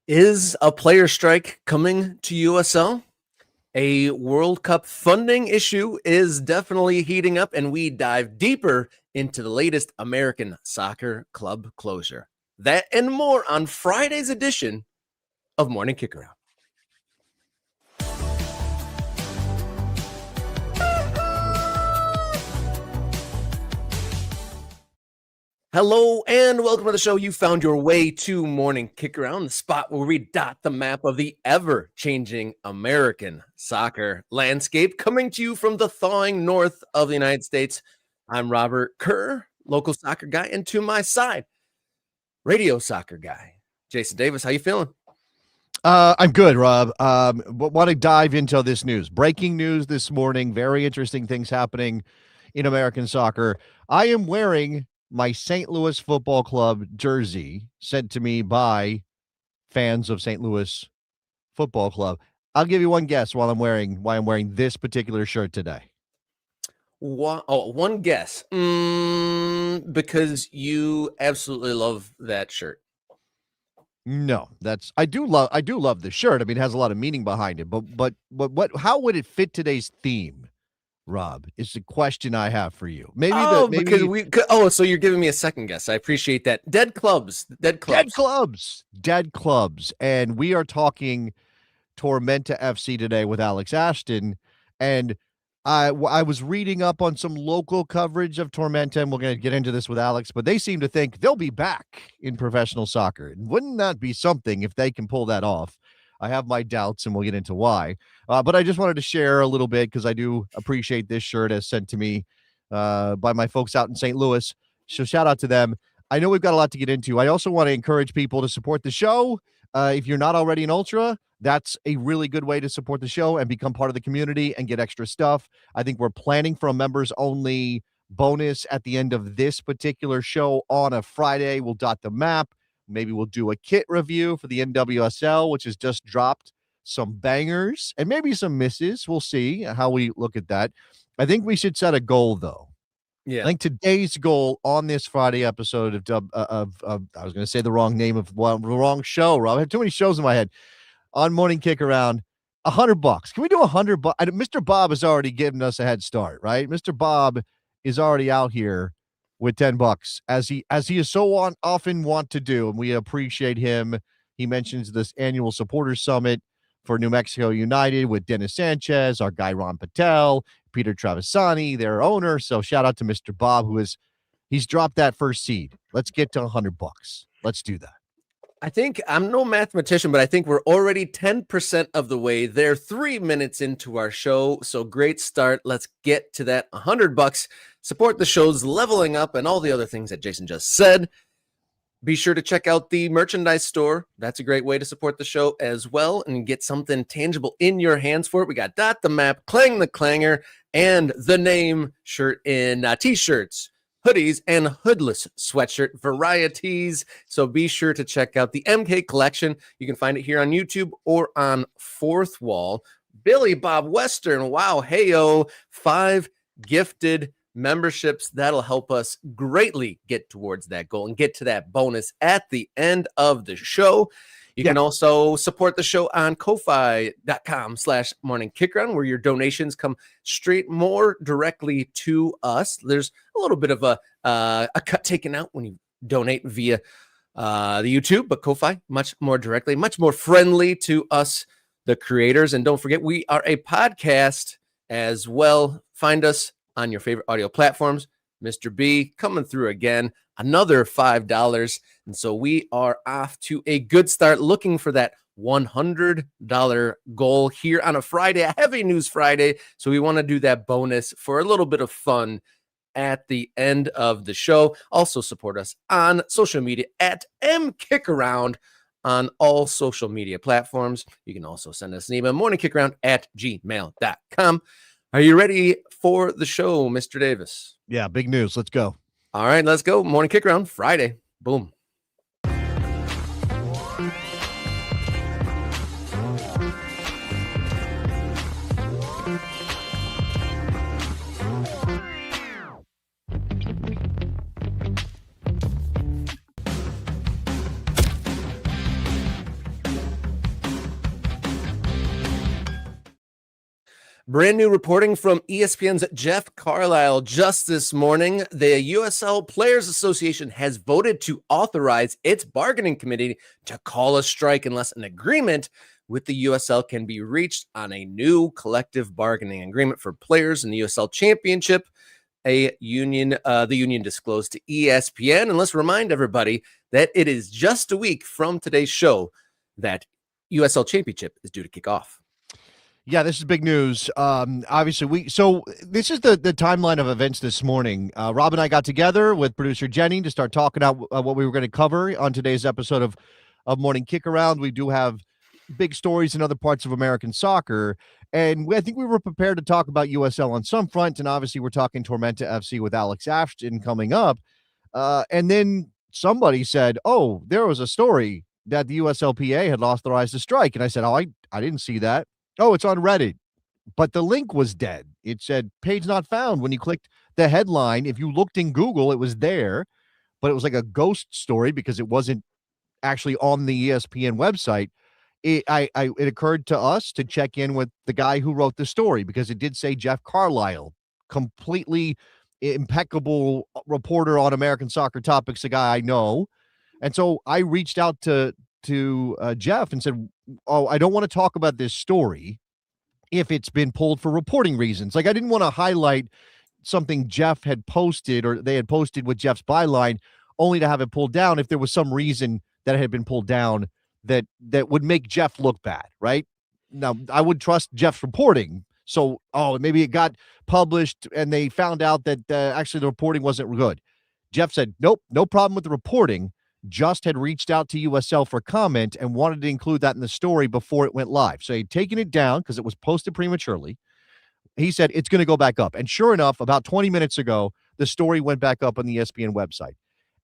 Is a player strike coming to USL? A World Cup funding issue is definitely heating up, and we dive deeper into the latest American soccer club closure. That and more on Friday's edition of Morning Kickaround. Hello and welcome to the show. You found your way to Morning Kickaround, the spot where we dot the map of the ever-changing American soccer landscape, coming to you from the thawing north of the United States. I'm Robert Kerr, local soccer guy, and to my side, radio soccer guy, Jason Davis. How you feeling? I'm good, Rob. Want to dive into this news. Breaking news this morning. Very interesting things happening in American soccer. I am wearing my St. Louis Football Club jersey sent to me by fans of St. Louis Football Club. I'll give you one guess why I'm wearing this particular shirt today. One guess. Because you absolutely love that shirt. No, I do love the shirt. I mean, it has a lot of meaning behind it. But how would it fit today's theme, Rob? Is the question I have for you. So you're giving me a second guess. I appreciate that. Dead clubs. And we are talking Tormenta FC today with Alex Ashton. And I was reading up on some local coverage of Tormenta, and we're going to get into this with Alex, but they seem to think they'll be back in professional soccer. And wouldn't that be something if they can pull that off? I have my doubts, and we'll get into why. But I just wanted to share a little bit because I do appreciate this shirt as sent to me by my folks out in St. Louis. So shout out to them. I know we've got a lot to get into. I also want to encourage people to support the show. If you're not already an Ultra, that's a really good way to support the show and become part of the community and get extra stuff. I think we're planning for a members-only bonus at the end of this particular show on a Friday. We'll dot the map. Maybe we'll do a kit review for the NWSL, which has just dropped some bangers and maybe some misses. We'll see how we look at that. I think we should set a goal, though. Yeah. I think today's goal on this Friday episode of I was going to say the wrong name of the wrong show, Rob. I have too many shows in my head. On Morning Kick Around, $100. Can we do $100? Mr. Bob has already given us a head start, right? Mr. Bob is already out here with $10 as he is so often want to do, and we appreciate him. He mentions this annual supporters summit for New Mexico United with Dennis Sanchez, our guy Ron Patel, Peter Travisani, their owner. So shout out to Mr. Bob, he's dropped that first seed. Let's get to $100. Let's do that. I think I'm no mathematician, but I think we're already 10% of the way there, 3 minutes into our show. So great start. Let's get to that $100. Support the show's leveling up and all the other things that Jason just said. Be sure to check out the merchandise store. That's a great way to support the show as well and get something tangible in your hands for it. We got Dot the Map, Clang the Clanger, and the Name shirt in t-shirts, hoodies, and hoodless sweatshirt varieties. So be sure to check out the MK collection. You can find it here on YouTube or on Fourth Wall. Billy Bob Western, wow, heyo, 5 gifted memberships. That'll help us greatly get towards that goal and get to that bonus at the end of the show. You can also support the show on ko-fi.com/morningkickaround, where your donations come straight more directly to us. There's a little bit of a cut taken out when you donate via the YouTube, but Ko-fi much more directly, much more friendly to us, the creators. And don't forget, we are a podcast as well. Find us on your favorite audio platforms. Mr. B coming through again, another $5. And so we are off to a good start, looking for that $100 goal here on a Friday, a heavy news Friday. So we want to do that bonus for a little bit of fun at the end of the show. Also support us on social media at MKickaround on all social media platforms. You can also send us an email, morningkickaround@gmail.com. Are you ready for the show, Mr. Davis? Yeah, big news. Let's go. All right, let's go. Morning Kick Around, Friday. Boom. Brand new reporting from ESPN's Jeff Carlisle just this morning. The USL Players Association has voted to authorize its bargaining committee to call a strike unless an agreement with the USL can be reached on a new collective bargaining agreement for players in the USL Championship. The union disclosed to ESPN. And let's remind everybody that it is just a week from today's show that USL Championship is due to kick off. Yeah, this is big news. Obviously, this is the timeline of events this morning. Rob and I got together with producer Jenny to start talking about what we were going to cover on today's episode of Morning Kick Around. We do have big stories in other parts of American soccer, and I think we were prepared to talk about USL on some front, and obviously we're talking Tormenta FC with Alex Ashton coming up. And then somebody said, oh, there was a story that the USLPA had authorized a strike, and I said, oh, I didn't see that. Oh, it's on Reddit, but the link was dead. It said page not found. When you clicked the headline, if you looked in Google, it was there, but it was like a ghost story because it wasn't actually on the ESPN website. It occurred to us to check in with the guy who wrote the story because it did say Jeff Carlisle, completely impeccable reporter on American soccer topics, a guy I know. And so I reached out to Jeff and said, oh, I don't want to talk about this story if it's been pulled for reporting reasons. Like, I didn't want to highlight something Jeff had posted or they had posted with Jeff's byline only to have it pulled down if there was some reason that it had been pulled down that would make Jeff look bad, right? Now, I would trust Jeff's reporting. So, maybe it got published and they found out that actually the reporting wasn't good. Jeff said, nope, no problem with the reporting. Just had reached out to USL for comment and wanted to include that in the story before it went live. So he'd taken it down because it was posted prematurely. He said it's going to go back up. And sure enough, about 20 minutes ago, the story went back up on the ESPN website.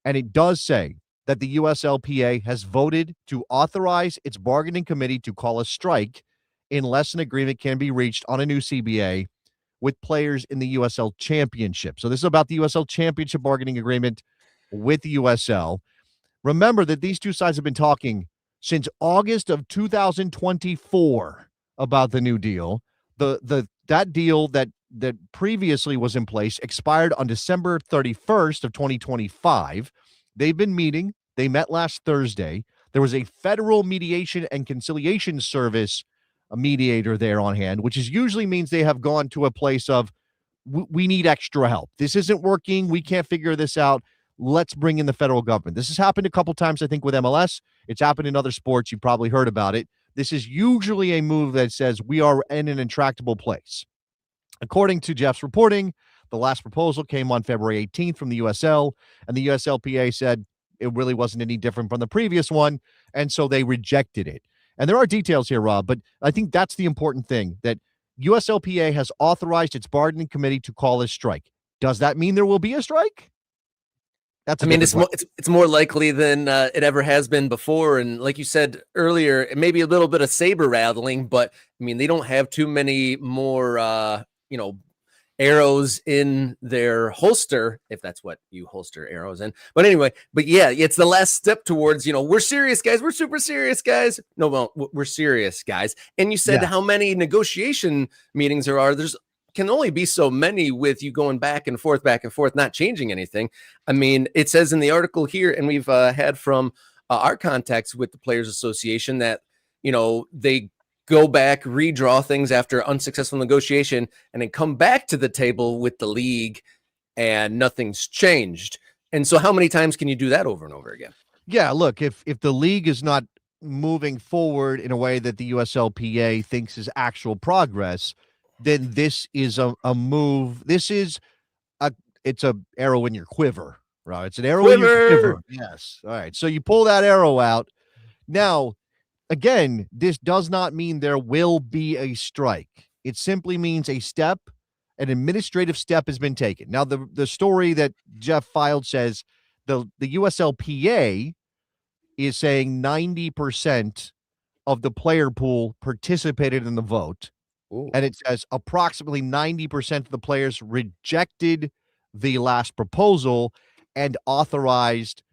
And it does say that the USLPA has voted to authorize its bargaining committee to call a strike unless an agreement can be reached on a new CBA with players in the USL Championship. So this is about the USL Championship bargaining agreement with the USL. Remember that these two sides have been talking since August of 2024 about the new deal. That deal that previously was in place expired on December 31st of 2025. They've been meeting. They met last Thursday. There was a federal mediation and conciliation service, a mediator there on hand, which usually means they have gone to a place of, we need extra help. This isn't working. We can't figure this out. Let's bring in the federal government. This has happened a couple times, I think, with MLS. It's happened in other sports. You've probably heard about it. This is usually a move that says we are in an intractable place. According to Jeff's reporting, the last proposal came on February 18th from the USL, and the USLPA said it really wasn't any different from the previous one, and so they rejected it. And there are details here, Rob, but I think that's the important thing, that USLPA has authorized its bargaining committee to call a strike. Does that mean there will be a strike? It's more likely than it ever has been before. And like you said earlier, it may be a little bit of saber rattling, but I mean, they don't have too many more, arrows in their holster, if that's what you holster arrows in. But anyway, it's the last step towards, we're serious, guys. We're super serious, guys. No, well, we're serious, guys. And you said how many negotiation meetings there are. There's can only be so many with you going back and forth, not changing anything. I mean, it says in the article here, and we've had from our contacts with the Players Association that, they go back, redraw things after unsuccessful negotiation, and then come back to the table with the league and nothing's changed. And so how many times can you do that over and over again? Yeah, look, if the league is not moving forward in a way that the USLPA thinks is actual progress, then this is a move. It's a arrow in your quiver, right? It's an arrow in your quiver. Yes. All right. So you pull that arrow out. Now, again, this does not mean there will be a strike. It simply means an administrative step has been taken. Now, the story that Jeff filed says the USLPA is saying 90% of the player pool participated in the vote. Ooh. And it says approximately 90% of the players rejected the last proposal and authorized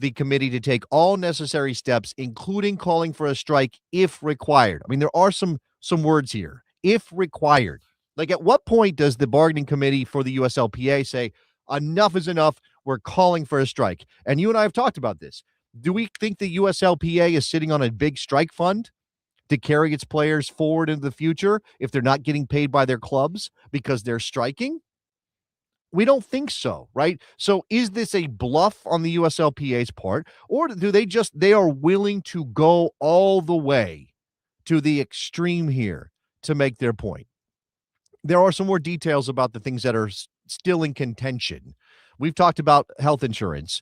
the committee to take all necessary steps, including calling for a strike if required. I mean, there are some words here. If required. Like, at what point does the bargaining committee for the USLPA say, enough is enough, we're calling for a strike? And you and I have talked about this. Do we think the USLPA is sitting on a big strike fund to carry its players forward into the future if they're not getting paid by their clubs because they're striking? We don't think so, right? So is this a bluff on the USLPA's part, or do they are willing to go all the way to the extreme here to make their point? There are some more details about the things that are still in contention. We've talked about health insurance.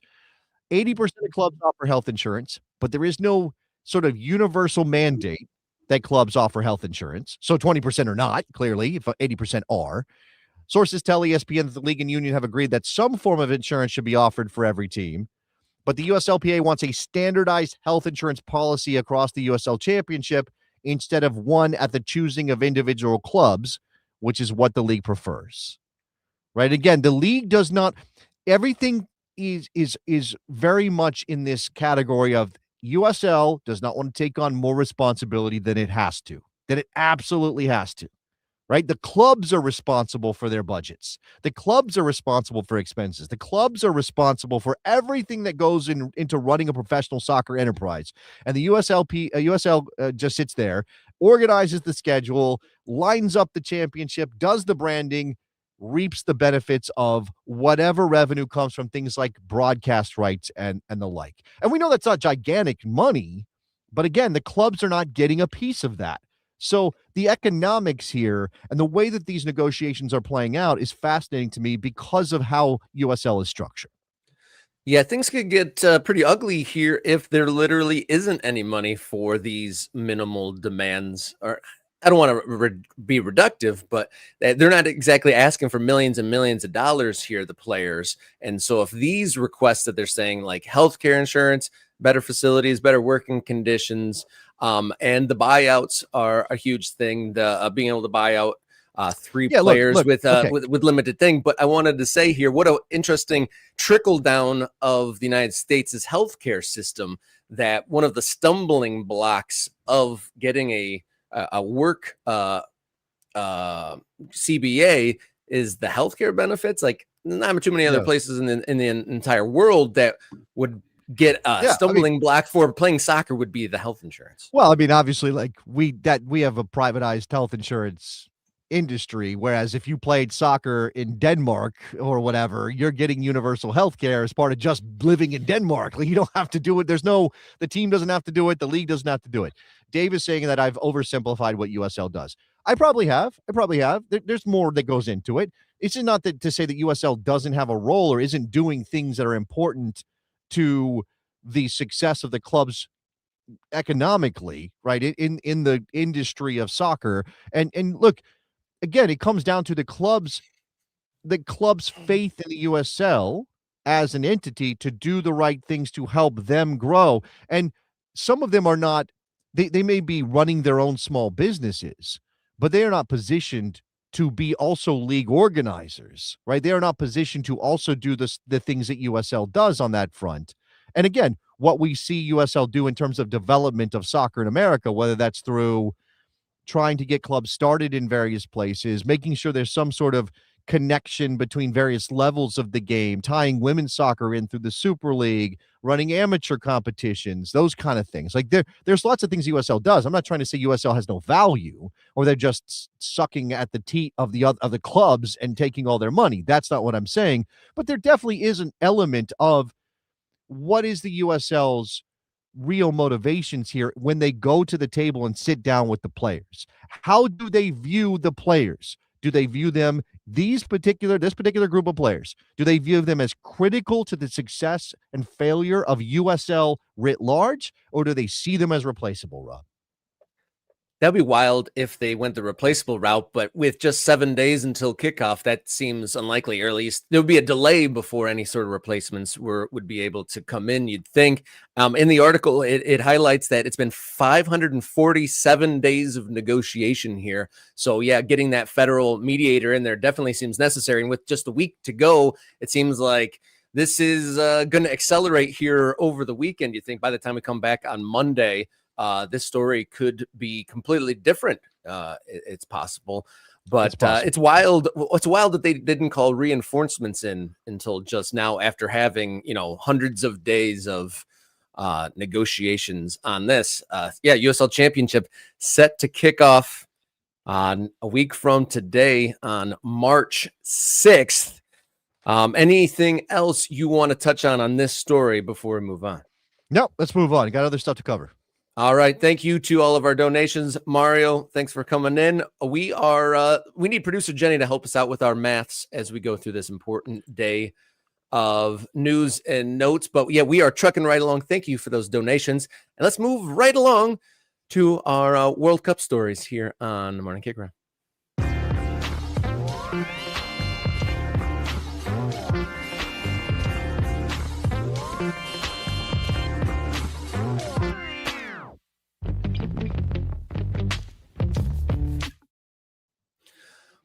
80% of clubs offer health insurance, but there is no sort of universal mandate that clubs offer health insurance. So 20% are not, clearly, if 80% are. Sources tell ESPN that the league and union have agreed that some form of insurance should be offered for every team, but the USLPA wants a standardized health insurance policy across the USL Championship instead of one at the choosing of individual clubs, which is what the league prefers. Right? Again, the league does not. Everything is very much in this category of USL does not want to take on more responsibility than it has to, that it absolutely has to. Right? The clubs are responsible for their budgets. The clubs are responsible for expenses. The clubs are responsible for everything that goes into running a professional soccer enterprise. And the USL just sits there, organizes the schedule, lines up the championship, does the branding, reaps the benefits of whatever revenue comes from things like broadcast rights and the like. And we know that's not gigantic money, but again, the clubs are not getting a piece of that. So the economics here and the way that these negotiations are playing out is fascinating to me because of how USL is structured. Yeah, things could get pretty ugly here if there literally isn't any money for these minimal demands. Or I don't want to be reductive, but they're not exactly asking for millions and millions of dollars here, the players. And so if these requests that they're saying, like healthcare insurance, better facilities, better working conditions, and the buyouts are a huge thing. The being able to buy out three players look, okay. with limited thing. But I wanted to say here, what an interesting trickle down of the United States' healthcare system, that one of the stumbling blocks of getting a work CBA is the healthcare benefits. Like, not too many other places in the entire world that would get a stumbling block for playing soccer would be the health insurance. Well, I mean, obviously, like we have a privatized health insurance industry, whereas if you played soccer in Denmark or whatever, you're getting universal health care as part of just living in Denmark. Like, you don't have to do it. The team doesn't have to do it. The league doesn't have to do it. Dave is saying that I've oversimplified what USL does. I probably have. There's more that goes into it. It's just not to say that USL doesn't have a role or isn't doing things that are important to the success of the clubs economically, right? In the industry of soccer. And look, again, it comes down to the club's faith in the USL as an entity to do the right things to help them grow. And some of them are not, they may be running their own small businesses, but they are not positioned to be also league organizers, right? They are not positioned to also do the things that USL does on that front. And again, what we see USL do in terms of development of soccer in America, whether that's through trying to get clubs started in various places, making sure there's some sort of connection between various levels of the game, tying women's soccer in through the Super League, running amateur competitions, those kind of things. Like there's lots of things USL does. I'm not trying to say USL has no value or they're just sucking at the teat of the clubs and taking all their money. That's not what I'm saying. But there definitely is an element of what is the USL's real motivations here when they go to the table and sit down with the players. How do they view the players? Do they view them, this particular group of players, do they view them as critical to the success and failure of USL writ large, or do they see them as replaceable, Rob? That'd be wild if they went the replaceable route, but with just 7 days until kickoff, that seems unlikely, or at least there would be a delay before any sort of replacements would be able to come in, you'd think. In the article, it highlights that it's been 547 days of negotiation here. So yeah, getting that federal mediator in there definitely seems necessary. And with just a week to go, it seems like this is going to accelerate here over the weekend. You think by the time we come back on Monday, this story could be completely different. It's possible. But it's wild. It's wild that they didn't call reinforcements in until just now, after having hundreds of days of negotiations on this. USL Championship set to kick off on a week from today on March 6th. Anything else you want to touch on this story before we move on? No, let's move on. Got other stuff to cover. All right. Thank you to all of our donations. Mario, thanks for coming in. We need producer Jenny to help us out with our maths as we go through this important day of news and notes. But yeah, we are trucking right along. Thank you for those donations. And let's move right along to our World Cup stories here on the Morning Kick Around.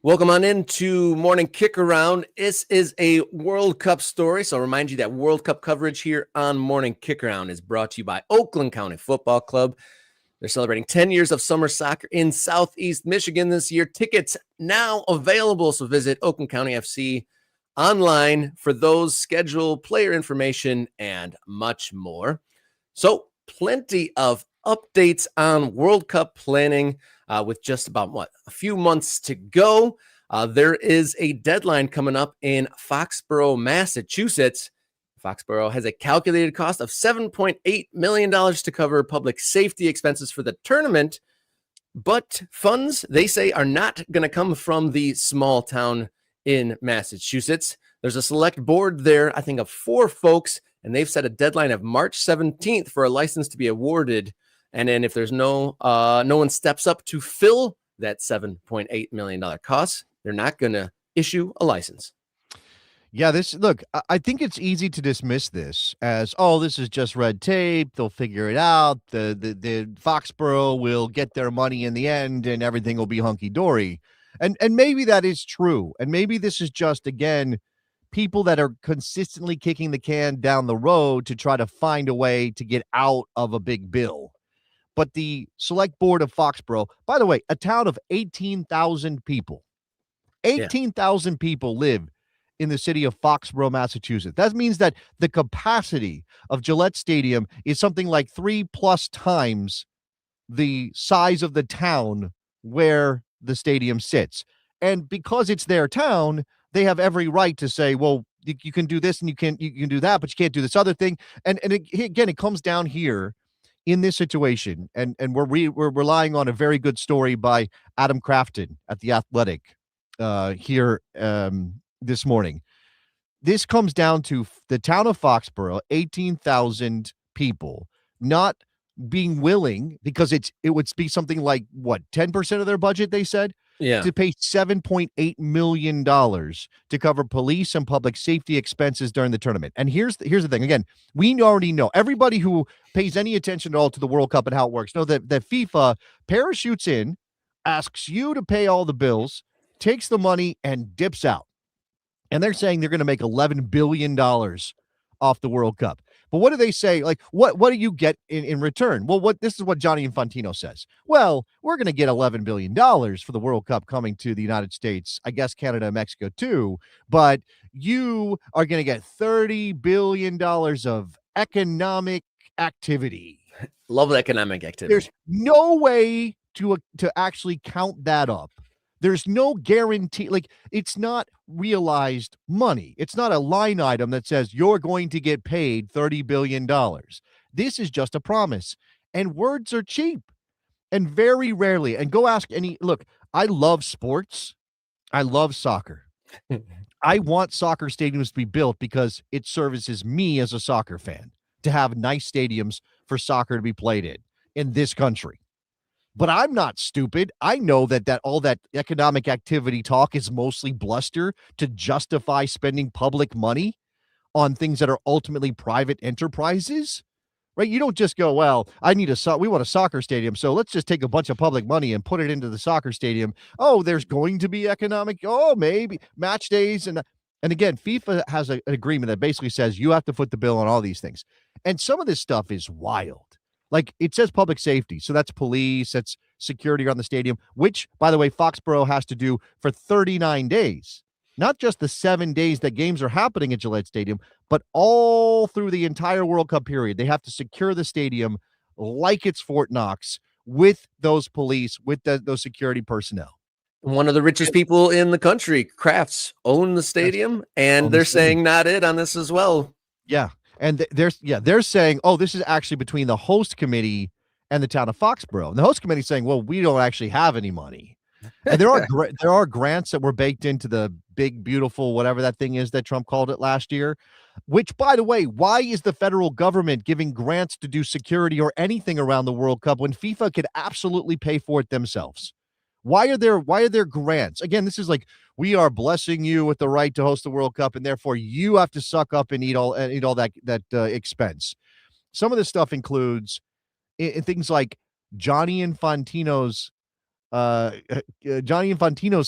Welcome on into Morning Kick Around. This is a World Cup story. So I'll remind you that World Cup coverage here on Morning Kick Around is brought to you by Oakland County Football Club. They're celebrating 10 years of summer soccer in Southeast Michigan this year. Tickets now available. So visit Oakland County FC online for those schedule, player information, and much more. So plenty of updates on World Cup planning. With just about a few months to go. There is a deadline coming up in Foxborough, Massachusetts. Foxborough has a calculated cost of $7.8 million to cover public safety expenses for the tournament. But funds, they say, are not going to come from the small town in Massachusetts. There's a select board there, I think, of 4 folks, and they've set a deadline of March 17th for a license to be awarded. And then if there's no one steps up to fill that $7.8 million cost, they're not going to issue a license. Yeah, I think it's easy to dismiss this as, this is just red tape. They'll figure it out. The Foxborough will get their money in the end and everything will be hunky-dory. And maybe that is true. And maybe this is just, again, people that are consistently kicking the can down the road to try to find a way to get out of a big bill. But the select board of Foxborough, by the way, a town of 18,000 people, 18,000 people live in the city of Foxborough, Massachusetts. That means that the capacity of Gillette Stadium is something like 3+ times the size of the town where the stadium sits. And because it's their town, they have every right to say, well, you can do this and you can do that, but you can't do this other thing. And it comes down here in this situation, and we're relying on a very good story by Adam Crafton at The Athletic here this morning. This comes down to the town of Foxborough, 18,000 people, not being willing, because it would be something like, 10% of their budget, they said? Yeah. To pay $7.8 million to cover police and public safety expenses during the tournament. And here's the thing. Again, we already know, everybody who pays any attention at all to the World Cup and how it works, know that FIFA parachutes in, asks you to pay all the bills, takes the money, and dips out. And they're saying they're going to make $11 billion off the World Cup. But what do they say? Like, what do you get in return? Well, this is what Johnny Infantino says. Well, we're going to get $11 billion for the World Cup coming to the United States, I guess Canada and Mexico too, but you are going to get $30 billion of economic activity. Love economic activity. There's no way to actually count that up. There's no guarantee. Like, it's not realized money. It's not a line item that says you're going to get paid $30 billion. This is just a promise. And words are cheap. And very rarely, and go ask look, I love sports. I love soccer. I want soccer stadiums to be built because it services me as a soccer fan to have nice stadiums for soccer to be played in this country. But I'm not stupid. I know that all that economic activity talk is mostly bluster to justify spending public money on things that are ultimately private enterprises, right? You don't just go, well, we want a soccer stadium, so let's just take a bunch of public money and put it into the soccer stadium. Oh, there's going to be maybe match days. And again, FIFA has an agreement that basically says you have to foot the bill on all these things. And some of this stuff is wild. Like, it says public safety, so that's police, that's security around the stadium, which, by the way, Foxborough has to do for 39 days. Not just the 7 days that games are happening at Gillette Stadium, but all through the entire World Cup period. They have to secure the stadium like it's Fort Knox with those police, with those security personnel. One of the richest people in the country, Crafts, own the stadium, and they're saying not it on this as well. Yeah. And they're saying, oh, this is actually between the host committee and the town of Foxborough. And the host committee is saying, well, we don't actually have any money. And there are grants that were baked into the big, beautiful, whatever that thing is that Trump called it last year, which, by the way, why is the federal government giving grants to do security or anything around the World Cup when FIFA could absolutely pay for it themselves? Why are there grants? Again, this is like, we are blessing you with the right to host the World Cup, and therefore you have to suck up and eat all that expense. Some of this stuff includes things like Johnny Infantino's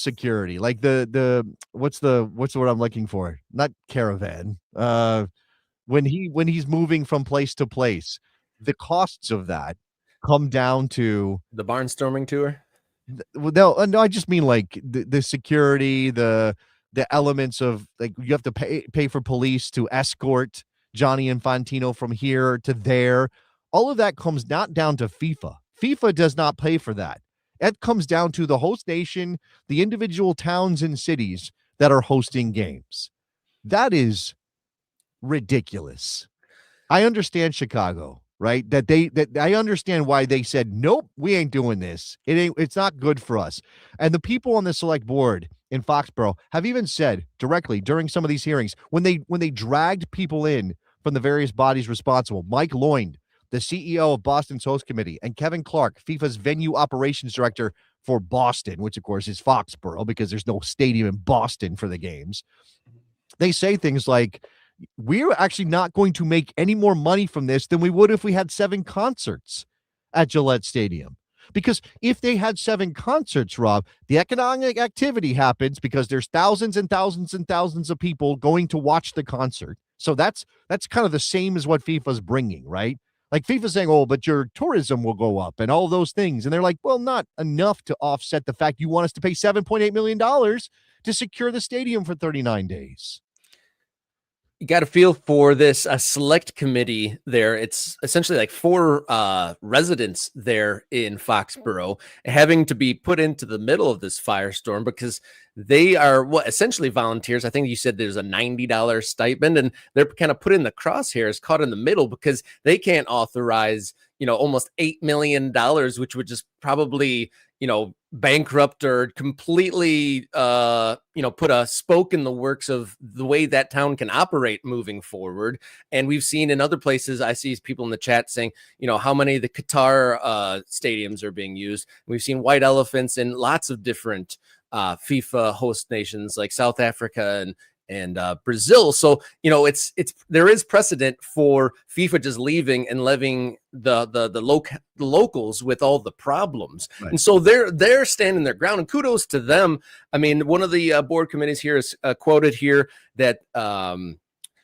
security, like the what's the word I'm looking for? Not caravan. When he's moving from place to place, the costs of that come down to the barnstorming tour. No, I just mean like the security, the elements of, like, you have to pay for police to escort Johnny Infantino from here to there. All of that comes not down to FIFA. FIFA does not pay for that. It comes down to the host nation, the individual towns and cities that are hosting games. That is ridiculous. I understand Chicago, right? That I understand why they said, nope, we ain't doing this. It's not good for us. And the people on the select board in Foxborough have even said directly during some of these hearings, when they dragged people in from the various bodies responsible, Mike Lloyd, the CEO of Boston's host committee, and Kevin Clark, FIFA's venue operations director for Boston, which of course is Foxborough because there's no stadium in Boston for the games. They say things like, we're actually not going to make any more money from this than we would if we had 7 concerts at Gillette Stadium. Because if they had 7 concerts, Rob, the economic activity happens because there's thousands and thousands and thousands of people going to watch the concert. So that's kind of the same as what FIFA's bringing, right? Like FIFA's saying, oh, but your tourism will go up and all those things. And they're like, well, not enough to offset the fact you want us to pay $7.8 million to secure the stadium for 39 days. You got to feel for this select committee there. It's essentially like 4 residents there in Foxborough having to be put into the middle of this firestorm because they are essentially volunteers. I think you said there's a $90 stipend, and they're kind of put in the crosshairs, caught in the middle because they can't authorize, almost $8 million, which would just probably, bankrupt or completely, put a spoke in the works of the way that town can operate moving forward. And we've seen in other places, I see people in the chat saying, how many of the Qatar stadiums are being used. We've seen white elephants in lots of different FIFA host nations like South Africa and Brazil. So, there is precedent for FIFA just leaving and leaving the locals with all the problems. Right. And so they're standing their ground, and kudos to them. I mean, one of the board committees here is quoted here that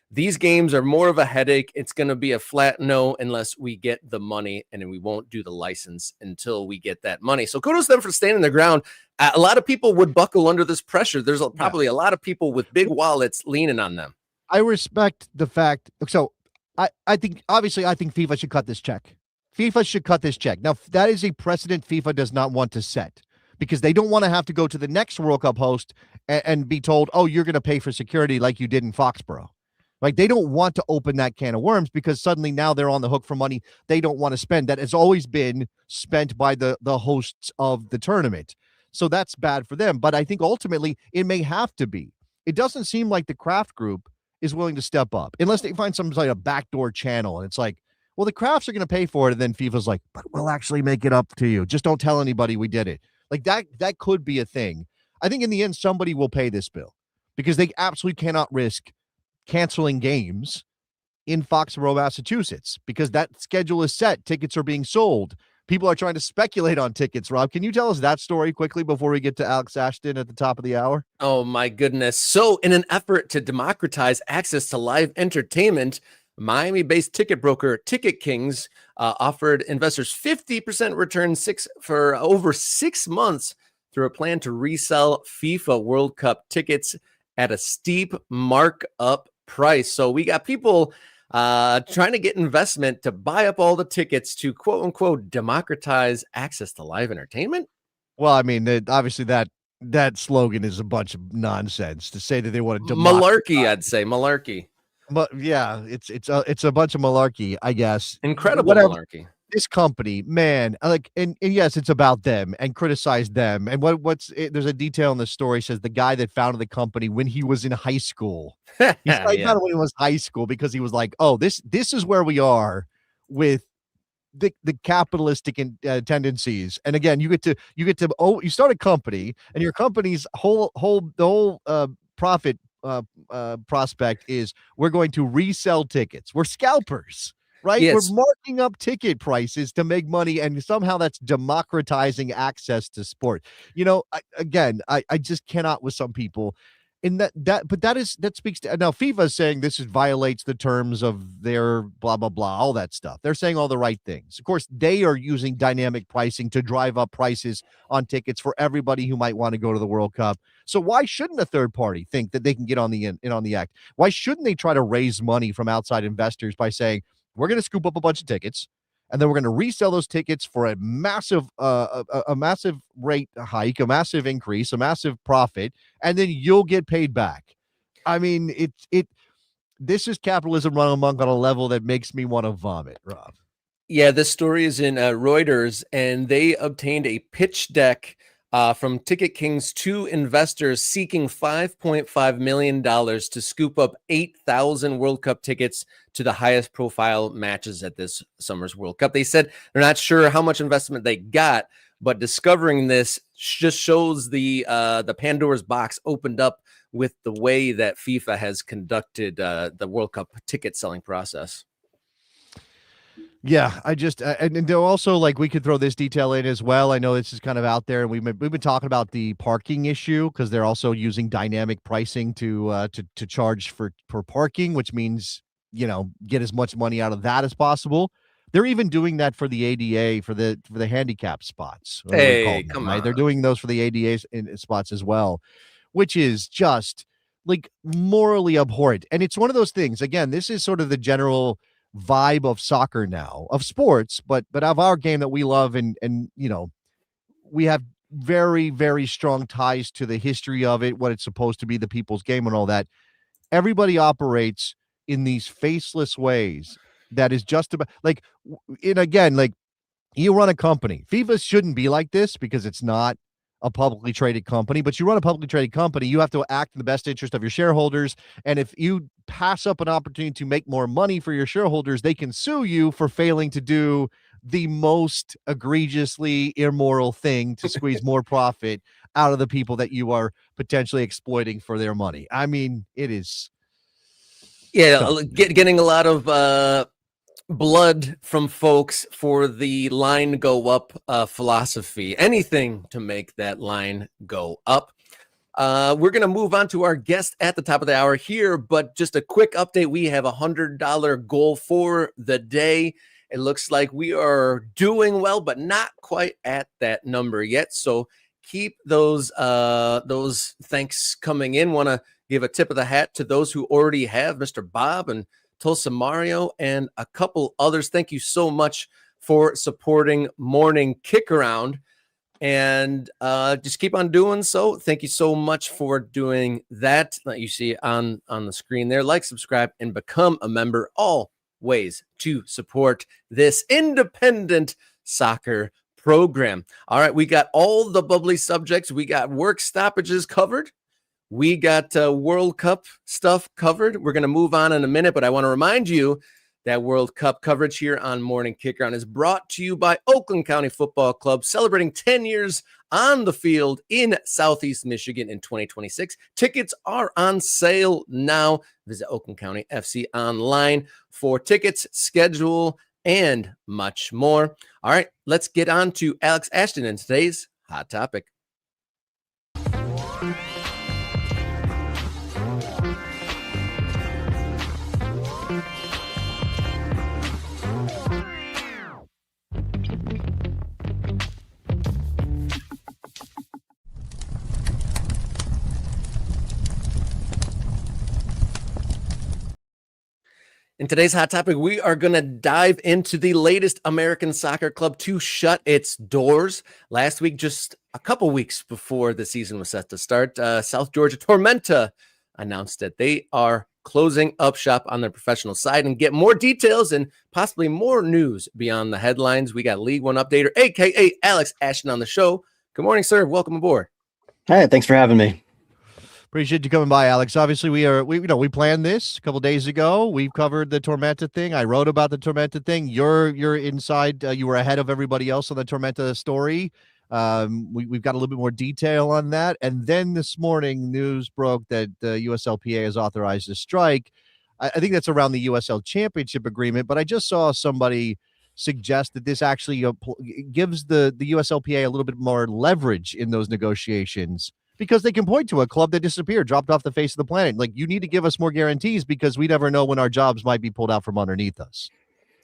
these games are more of a headache. It's going to be a flat no unless we get the money, and we won't do the license until we get that money. So kudos to them for standing their ground. A lot of people would buckle under this pressure. There's probably a lot of people with big wallets leaning on them. I respect the fact. So I think FIFA should cut this check. FIFA should cut this check. Now, that is a precedent FIFA does not want to set because they don't want to have to go to the next World Cup host and be told, oh, you're going to pay for security like you did in Foxborough. Like, they don't want to open that can of worms because suddenly now they're on the hook for money they don't want to spend. That has always been spent by the hosts of the tournament. So that's bad for them. But I think ultimately it may have to be. It doesn't seem like the Kraft Group is willing to step up unless they find some like a backdoor channel. And it's like, well, the Crafts are going to pay for it. And then FIFA's like, but we'll actually make it up to you. Just don't tell anybody we did it. Like that could be a thing. I think in the end, somebody will pay this bill because they absolutely cannot risk canceling games in Foxborough, Massachusetts, because that schedule is set. Tickets are being sold. People are trying to speculate on tickets. Rob, can you tell us that story quickly before we get to Alex Ashton at the top of the hour? Oh, my goodness. So in an effort to democratize access to live entertainment, Miami-based ticket broker Ticket Kings offered investors 50% return for over 6 months through a plan to resell FIFA World Cup tickets at a steep markup price. So we got people trying to get investment to buy up all the tickets to quote unquote democratize access to live entertainment. Well, I mean, obviously that slogan is a bunch of nonsense to say that they want to Malarkey, democratize. I'd say malarkey. But yeah, it's a bunch of malarkey, I guess. Incredible Whatever. malarkey. This company, man, like, and yes, it's about them and criticize them. And there's a detail in the story says the guy that founded the company when he was in high school. He started Yeah. when he was high school because he was like, oh, this is where we are with the capitalistic tendencies. And again, you start a company, and your company's whole profit prospect is we're going to resell tickets. We're scalpers, right? Yes. We're marking up ticket prices to make money, and somehow that's democratizing access to sport. I just cannot with some people. But that speaks to now FIFA is saying this violates the terms of their blah blah blah, all that stuff. They're saying all the right things. Of course, they are using dynamic pricing to drive up prices on tickets for everybody who might want to go to the World Cup. So why shouldn't a third party think that they can get on the act? Why shouldn't they try to raise money from outside investors by saying we're going to scoop up a bunch of tickets, and then we're going to resell those tickets for a massive rate hike, a massive increase, a massive profit, and then you'll get paid back. I mean, this is capitalism run amok on a level that makes me want to vomit, Rob. Yeah, this story is in Reuters, and they obtained a pitch deck from Ticket Kings to investors seeking $5.5 million to scoop up 8,000 World Cup tickets to the highest profile matches at this summer's World Cup. They said they're not sure how much investment they got, but discovering this just shows the Pandora's box opened up with the way that FIFA has conducted the World Cup ticket selling process. Yeah, I just and they're also like we could throw this detail in as well. I know this is kind of out there, and we've been talking about the parking issue because they're also using dynamic pricing to charge for parking, which means get as much money out of that as possible. They're even doing that for the ADA for the handicap spots. Hey, come on! They're doing those for the ADA spots as well, which is just like morally abhorrent. And it's one of those things. Again, this is sort of the general vibe of soccer now, of sports, but of our game that we love, and we have very, very strong ties to the history of it, what it's supposed to be, the people's game and all that. Everybody operates in these faceless ways that is just about like, and again, like you run a company. FIFA shouldn't be like this because it's not a publicly traded company, but you run a publicly traded company, you have to act in the best interest of your shareholders. And if you pass up an opportunity to make more money for your shareholders, they can sue you for failing to do the most egregiously immoral thing to squeeze more profit out of the people that you are potentially exploiting for their money. I mean, it is. Yeah, getting a lot of blood from folks for the line go up philosophy. Anything to make that line go up. We're going to move on to our guest at the top of the hour here, but just a quick update. We have a $100 goal for the day. It looks like we are doing well, but not quite at that number yet. So keep those thanks coming in. Want to give a tip of the hat to those who already have, Mr. Bob and Tulsa Mario and a couple others. Thank you so much for supporting Morning Kick Around, and just keep on doing so. Thank you so much for doing that. That you see on the screen there. Like, subscribe, and become a member. All ways to support this independent soccer program. All right, we got all the bubbly subjects. We got work stoppages covered. We got World Cup stuff covered. We're going to move on in a minute, but I want to remind you that World Cup coverage here on Morning Kickaround is brought to you by Oakland County Football Club, celebrating 10 years on the field in Southeast Michigan in 2026. Tickets are on sale now. Visit Oakland County FC online for tickets, schedule, and much more. All right, let's get on to Alex Ashton and today's Hot Topic. In today's hot topic, we are going to dive into the latest American soccer club to shut its doors. Last week, just a couple weeks before the season was set to start, South Georgia Tormenta announced that they are closing up shop on their professional side. And get more details and possibly more news beyond the headlines, we got League One updater, aka Alex Ashton, on the show. Good morning, sir. Welcome aboard. Hey, thanks for having me. Appreciate you coming by, Alex. Obviously, we planned this a couple days ago. We've covered the Tormenta thing. I wrote about the Tormenta thing. You're inside. You were ahead of everybody else on the Tormenta story. We've got a little bit more detail on that. And then this morning, news broke that the USLPA has authorized a strike. I think that's around the USL Championship agreement. But I just saw somebody suggest that this actually gives the USLPA a little bit more leverage in those negotiations, because they can point to a club that disappeared, dropped off the face of the planet. Like, you need to give us more guarantees because we never know when our jobs might be pulled out from underneath us.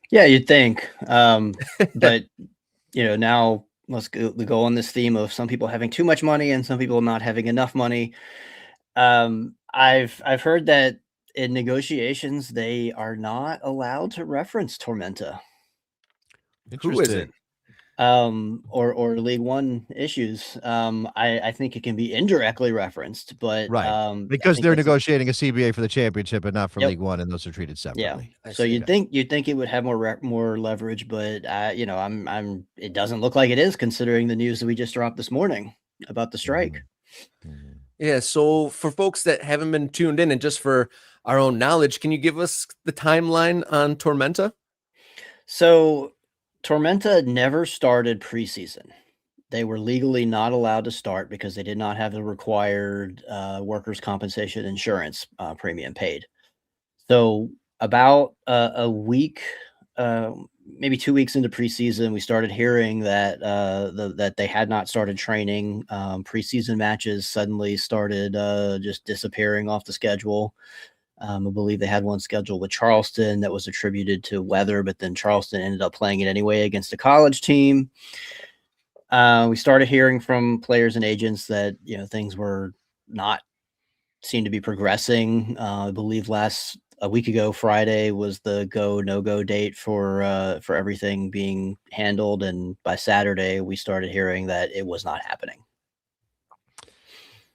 Yeah, you'd think. But, now let's go on this theme of some people having too much money and some people not having enough money. I've heard that in negotiations, they are not allowed to reference Tormenta. Who is it? Or League One issues. I think it can be indirectly referenced, but right, because they're negotiating a CBA for the championship and not for League One, and those are treated separately. Yeah. So you'd think it would have more leverage, but it doesn't look like it is, considering the news that we just dropped this morning about the strike. Mm-hmm. Yeah. So for folks that haven't been tuned in, and just for our own knowledge, can you give us the timeline on Tormenta? So Tormenta never started preseason. They were legally not allowed to start because they did not have the required workers' compensation insurance premium paid. So about a week, maybe 2 weeks into preseason, we started hearing that that they had not started training. Preseason matches suddenly started just disappearing off the schedule. I believe they had one scheduled with Charleston that was attributed to weather, but then Charleston ended up playing it anyway against a college team. We started hearing from players and agents that, things were not seemed to be progressing. I believe a week ago, Friday was the no-go date for everything being handled. And by Saturday, we started hearing that it was not happening.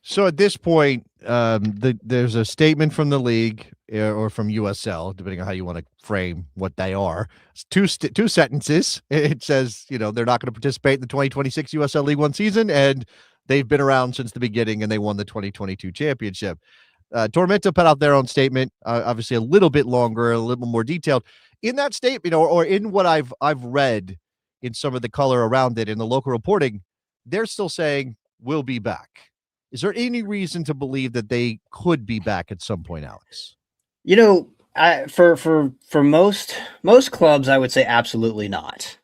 So at this point, there's a statement from the league or from USL, depending on how you want to frame what they are. It's two sentences. It says, they're not going to participate in the 2026 USL League One season, and they've been around since the beginning, and they won the 2022 championship. Tormenta put out their own statement, obviously a little bit longer, a little more detailed. In that statement, or in what I've read in some of the color around it in the local reporting, they're still saying we'll be back. Is there any reason to believe that they could be back at some point, Alex? For most clubs, I would say absolutely not.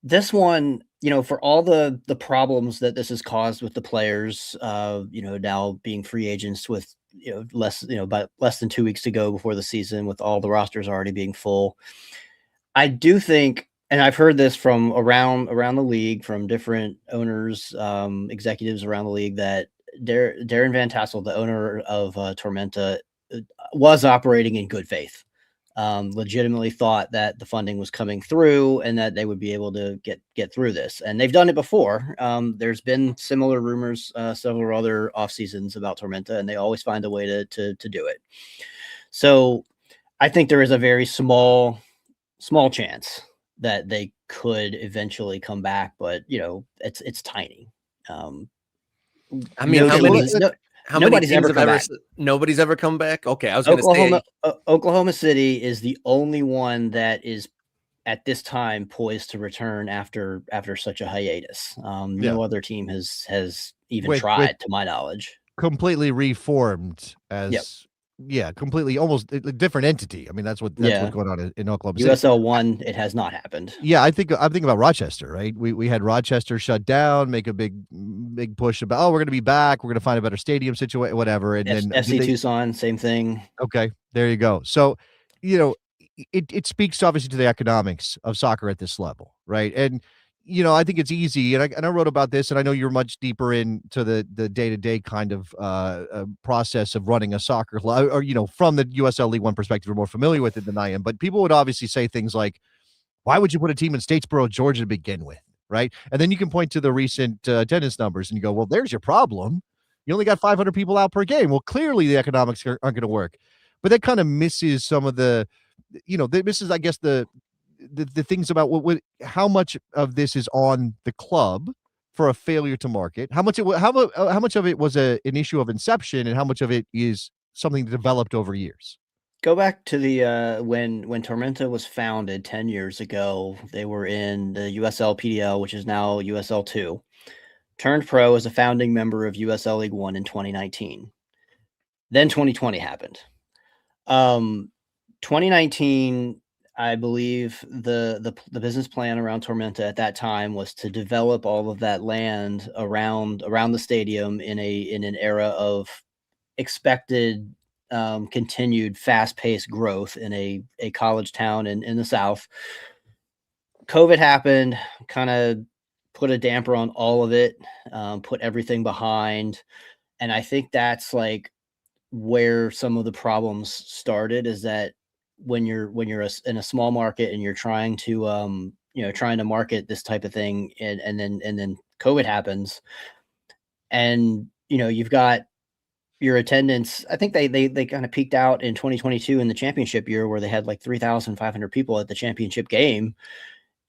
This one, for all the problems that this has caused with the players, now being free agents with less than 2 weeks to go before the season, with all the rosters already being full, I do think. And I've heard this from around the league, from different owners, executives around the league, that Darren Van Tassel, the owner of Tormenta, was operating in good faith. Legitimately thought that the funding was coming through and that they would be able to get through this. And they've done it before. There's been similar rumors several other off seasons about Tormenta, and they always find a way to do it. So I think there is a very small chance that they could eventually come back, but it's tiny. I mean, nobody's ever come back. Nobody's ever come back. Okay, I was going to say Oklahoma City is the only one that is at this time poised to return after such a hiatus. No other team has even tried, to my knowledge. Completely reformed as completely almost a different entity. I mean, that's what's going on in Oklahoma City. USL 1, it has not happened. Yeah, I'm thinking about Rochester, right? We had Rochester shut down, make a big push about, we're going to be back, we're going to find a better stadium situation, whatever. And then FC Tucson, same thing. Okay, there you go. So, it speaks obviously to the economics of soccer at this level, right? And I think it's easy, and I wrote about this, and I know you're much deeper into the day-to-day kind of process of running a soccer club, or from the USL League One perspective, you're more familiar with it than I am. But people would obviously say things like, "Why would you put a team in Statesboro, Georgia, to begin with?" Right? And then you can point to the recent attendance numbers, and you go, "Well, there's your problem. You only got 500 people out per game. Well, clearly the economics aren't going to work." But that kind of misses some of the, that misses, I guess, the things about how much of this is on the club for a failure to market, how much how much of it was an issue of inception, and how much of it is something developed over years. Go back to the when Tormenta was founded 10 years ago. They were in the USLPDL, which is now USL2. Turned pro as a founding member of USL League One in 2019. Then 2020 happened. 2019, I believe the business plan around Tormenta at that time was to develop all of that land around the stadium in an era of expected continued fast-paced growth in a college town in the South. COVID happened, kind of put a damper on all of it, put everything behind. And I think that's like where some of the problems started, is that when you're in a small market and you're trying to trying to market this type of thing, and then COVID happens, and you've got your attendance. I think they kind of peaked out in 2022 in the championship year, where they had like 3,500 people at the championship game.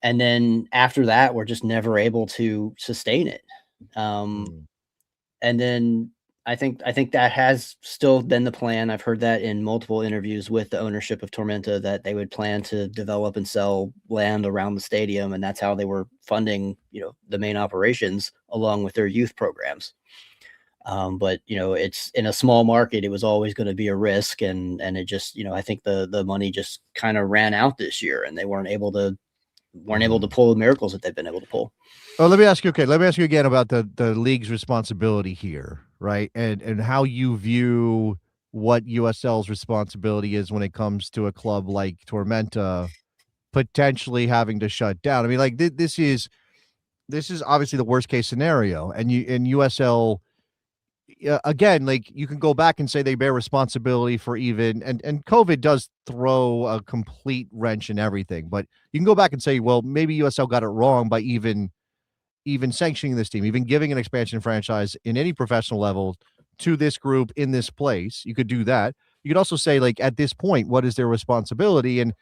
And then after that, we're just never able to sustain it. And then I think that has still been the plan. I've heard that in multiple interviews with the ownership of Tormenta, that they would plan to develop and sell land around the stadium, and that's how they were funding, the main operations along with their youth programs. But it's in a small market, it was always going to be a risk, and it just, I think the money just kind of ran out this year, and they weren't able to pull the miracles that they've been able to pull. Oh, let me ask you again about the league's responsibility here, right? And how you view what USL's responsibility is when it comes to a club like Tormenta potentially having to shut down. I mean, like this is obviously the worst case scenario, and USL, again, like, you can go back and say they bear responsibility for even, and COVID does throw a complete wrench in everything, but you can go back and say, well, maybe USL got it wrong by even sanctioning this team, even giving an expansion franchise in any professional level to this group in this place. You could do that. You could also say, like, at this point, what is their responsibility? And,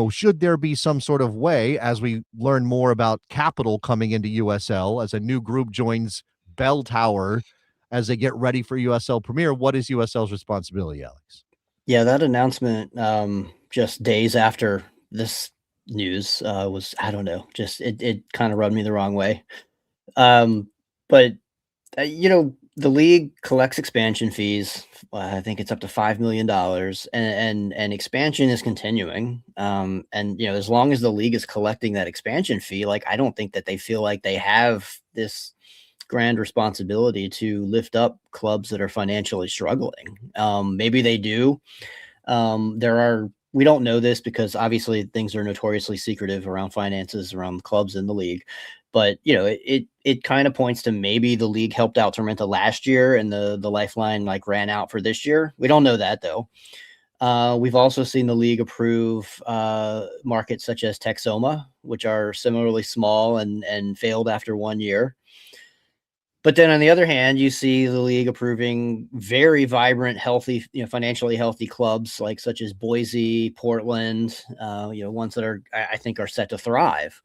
should there be some sort of way, as we learn more about capital coming into USL, as a new group joins Bell Tower, as they get ready for USL Premier, what is USL's responsibility, Alex? Yeah, that announcement, just days after this news, was, I don't know, just it kind of rubbed me the wrong way. But the league collects expansion fees. I think it's up to $5 million, and expansion is continuing. And as long as the league is collecting that expansion fee, like, I don't think that they feel like they have this grand responsibility to lift up clubs that are financially struggling. Maybe they do. We don't know this, because obviously things are notoriously secretive around finances around clubs in the league. But it kind of points to maybe the league helped out Tormenta last year, and the lifeline like ran out for this year. We don't know that, though. We've also seen the league approve markets such as Texoma, which are similarly small and failed after 1 year. But then on the other hand, you see the league approving very vibrant, healthy, financially healthy clubs, like such as Boise, Portland, ones that I think are set to thrive.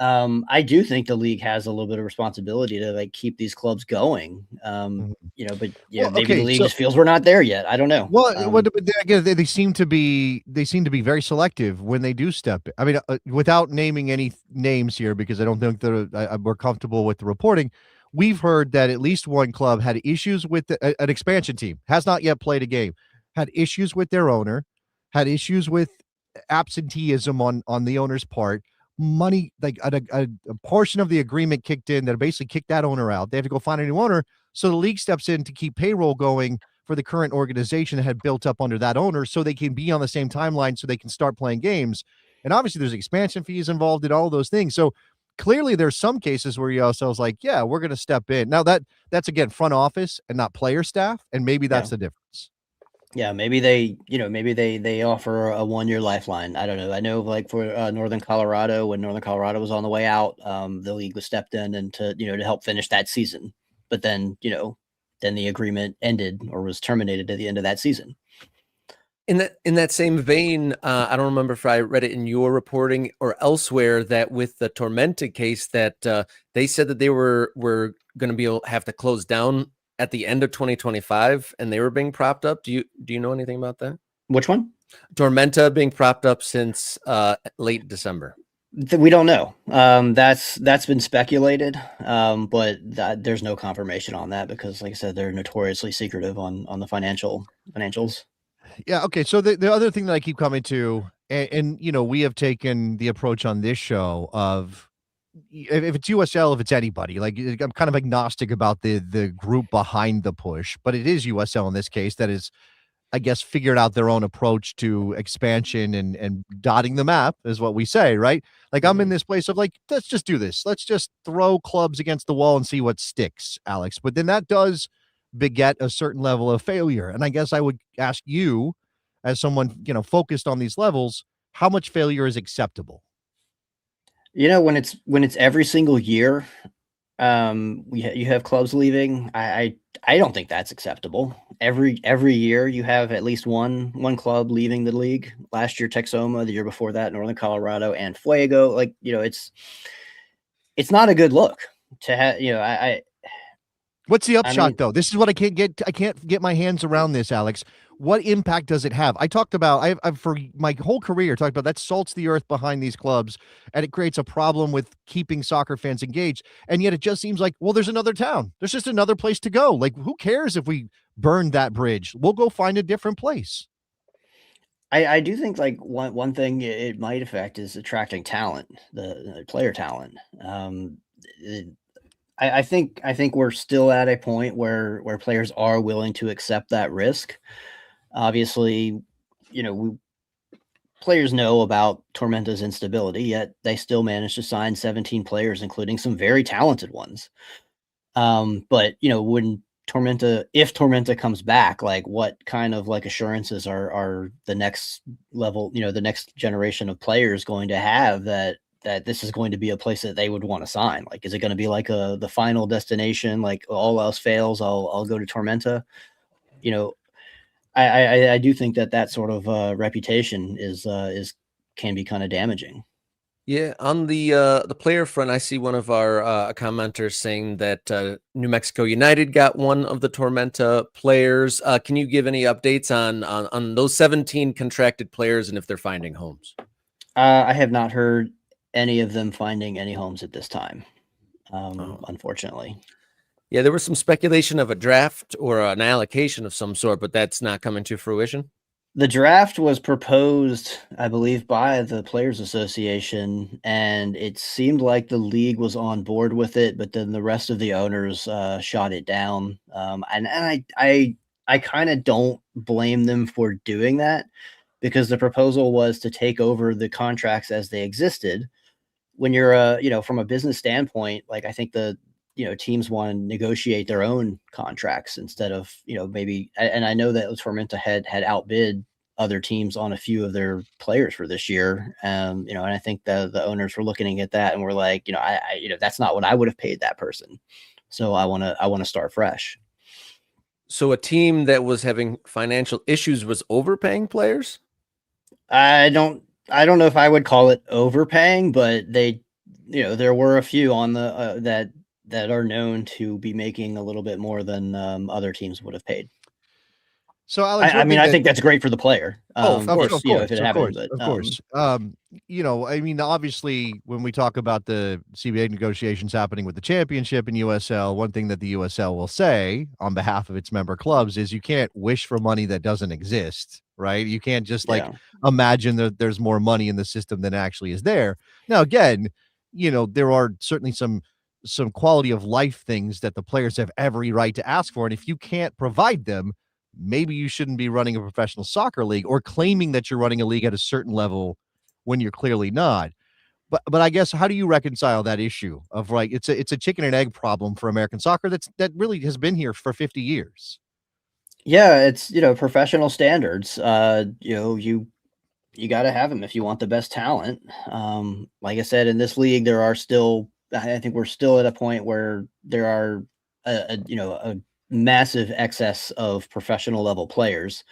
I do think the league has a little bit of responsibility to like keep these clubs going. But maybe the league just feels we're not there yet. I don't know. Well, again, they seem to be very selective when they do step in. I mean, without naming any names here, because I don't think that we're comfortable with the reporting. We've heard that at least one club had issues with an expansion team, has not yet played a game, had issues with their owner, had issues with absenteeism on the owner's part. Money, like a portion of the agreement kicked in that basically kicked that owner out. They have to go find a new owner. So the league steps in to keep payroll going for the current organization that had built up under that owner, so they can be on the same timeline, so they can start playing games. And obviously there's expansion fees involved in all those things. So clearly there's some cases where USL is like, yeah, we're going to step in. Now that's again front office and not player staff, and maybe that's the difference. Yeah, maybe they offer a 1-year lifeline. I don't know. I know, like, for Northern Colorado, when Northern Colorado was on the way out, the league was stepped in and to help finish that season. But then then the agreement ended or was terminated at the end of that season. In that same vein, I don't remember if I read it in your reporting or elsewhere that with the Tormenta case that they said that they were going to have to close down at the end of 2025, and they were being propped up. Do you know anything about that? Which one? Tormenta being propped up since late December. We don't know. That's been speculated, but there's no confirmation on that because, like I said, they're notoriously secretive on the financials. Yeah. Okay. So the other thing that I keep coming to, and we have taken the approach on this show of, if it's USL, if it's anybody, like, I'm kind of agnostic about the group behind the push, but it is USL in this case that is, I guess, figured out their own approach to expansion and dotting the map is what we say, right? Like, I'm in this place of like, let's just do this. Let's just throw clubs against the wall and see what sticks, Alex. But then that does beget a certain level of failure. And I guess I would ask you, as someone, focused on these levels, how much failure is acceptable? When it's every single year, you have clubs leaving. I don't think that's acceptable. Every year you have at least one club leaving the league. Last year, Texoma. The year before that, Northern Colorado and Fuego. Like, it's not a good look to have. What's the upshot, though? This is what I can't get my hands around this, Alex. What impact does it have? I talked about, I've for my whole career talked about that salts the earth behind these clubs, and it creates a problem with keeping soccer fans engaged. And yet it just seems like, well, there's another town. There's just another place to go. Like, who cares if we burn that bridge? We'll go find a different place. I do think, like, one thing it might affect is attracting talent, the player talent. I think we're still at a point where players are willing to accept that risk. Obviously, players know about Tormenta's instability, yet they still managed to sign 17 players, including some very talented ones. But when if Tormenta comes back, like, what kind of, like, assurances are the next level, the next generation of players going to have that this is going to be a place that they would want to sign? Like, is it going to be like the final destination? Like, all else fails, I'll go to Tormenta. I do think that sort of reputation can be kind of damaging. Yeah, on the player front, I see one of our commenters saying that New Mexico United got one of the Tormenta players. Can you give any updates on those 17 contracted players and if they're finding homes? I have not heard any of them finding any homes at this time, unfortunately. Yeah, there was some speculation of a draft or an allocation of some sort, but that's not coming to fruition. The draft was proposed, I believe, by the Players Association, and it seemed like the league was on board with it, but then the rest of the owners shot it down. And I kind of don't blame them for doing that, because the proposal was to take over the contracts as they existed. When you're from a business standpoint, like, I think the teams want to negotiate their own contracts instead of, maybe, and I know that Tormenta had outbid other teams on a few of their players for this year. And I think the owners were looking at that and were like, that's not what I would have paid that person. So I want to start fresh. So a team that was having financial issues was overpaying players? I don't know if I would call it overpaying, but they, there were a few on the, that are known to be making a little bit more than other teams would have paid. So, Alex, I think that's great for the player. Of course, if it happened, of course. Obviously, when we talk about the CBA negotiations happening with the championship and USL, one thing that the USL will say on behalf of its member clubs is you can't wish for money that doesn't exist, right? You can't just imagine that there's more money in the system than actually is there. Now, again, there are certainly some quality of life things that the players have every right to ask for. And if you can't provide them, maybe you shouldn't be running a professional soccer league or claiming that you're running a league at a certain level when you're clearly not. But I guess, how do you reconcile that issue of, like, it's a chicken and egg problem for American soccer that really has been here for 50 years? Yeah, it's, professional standards. You got to have them if you want the best talent. Like I said, in this league, there are still, I think we're still at a point where there are a massive excess of professional level players.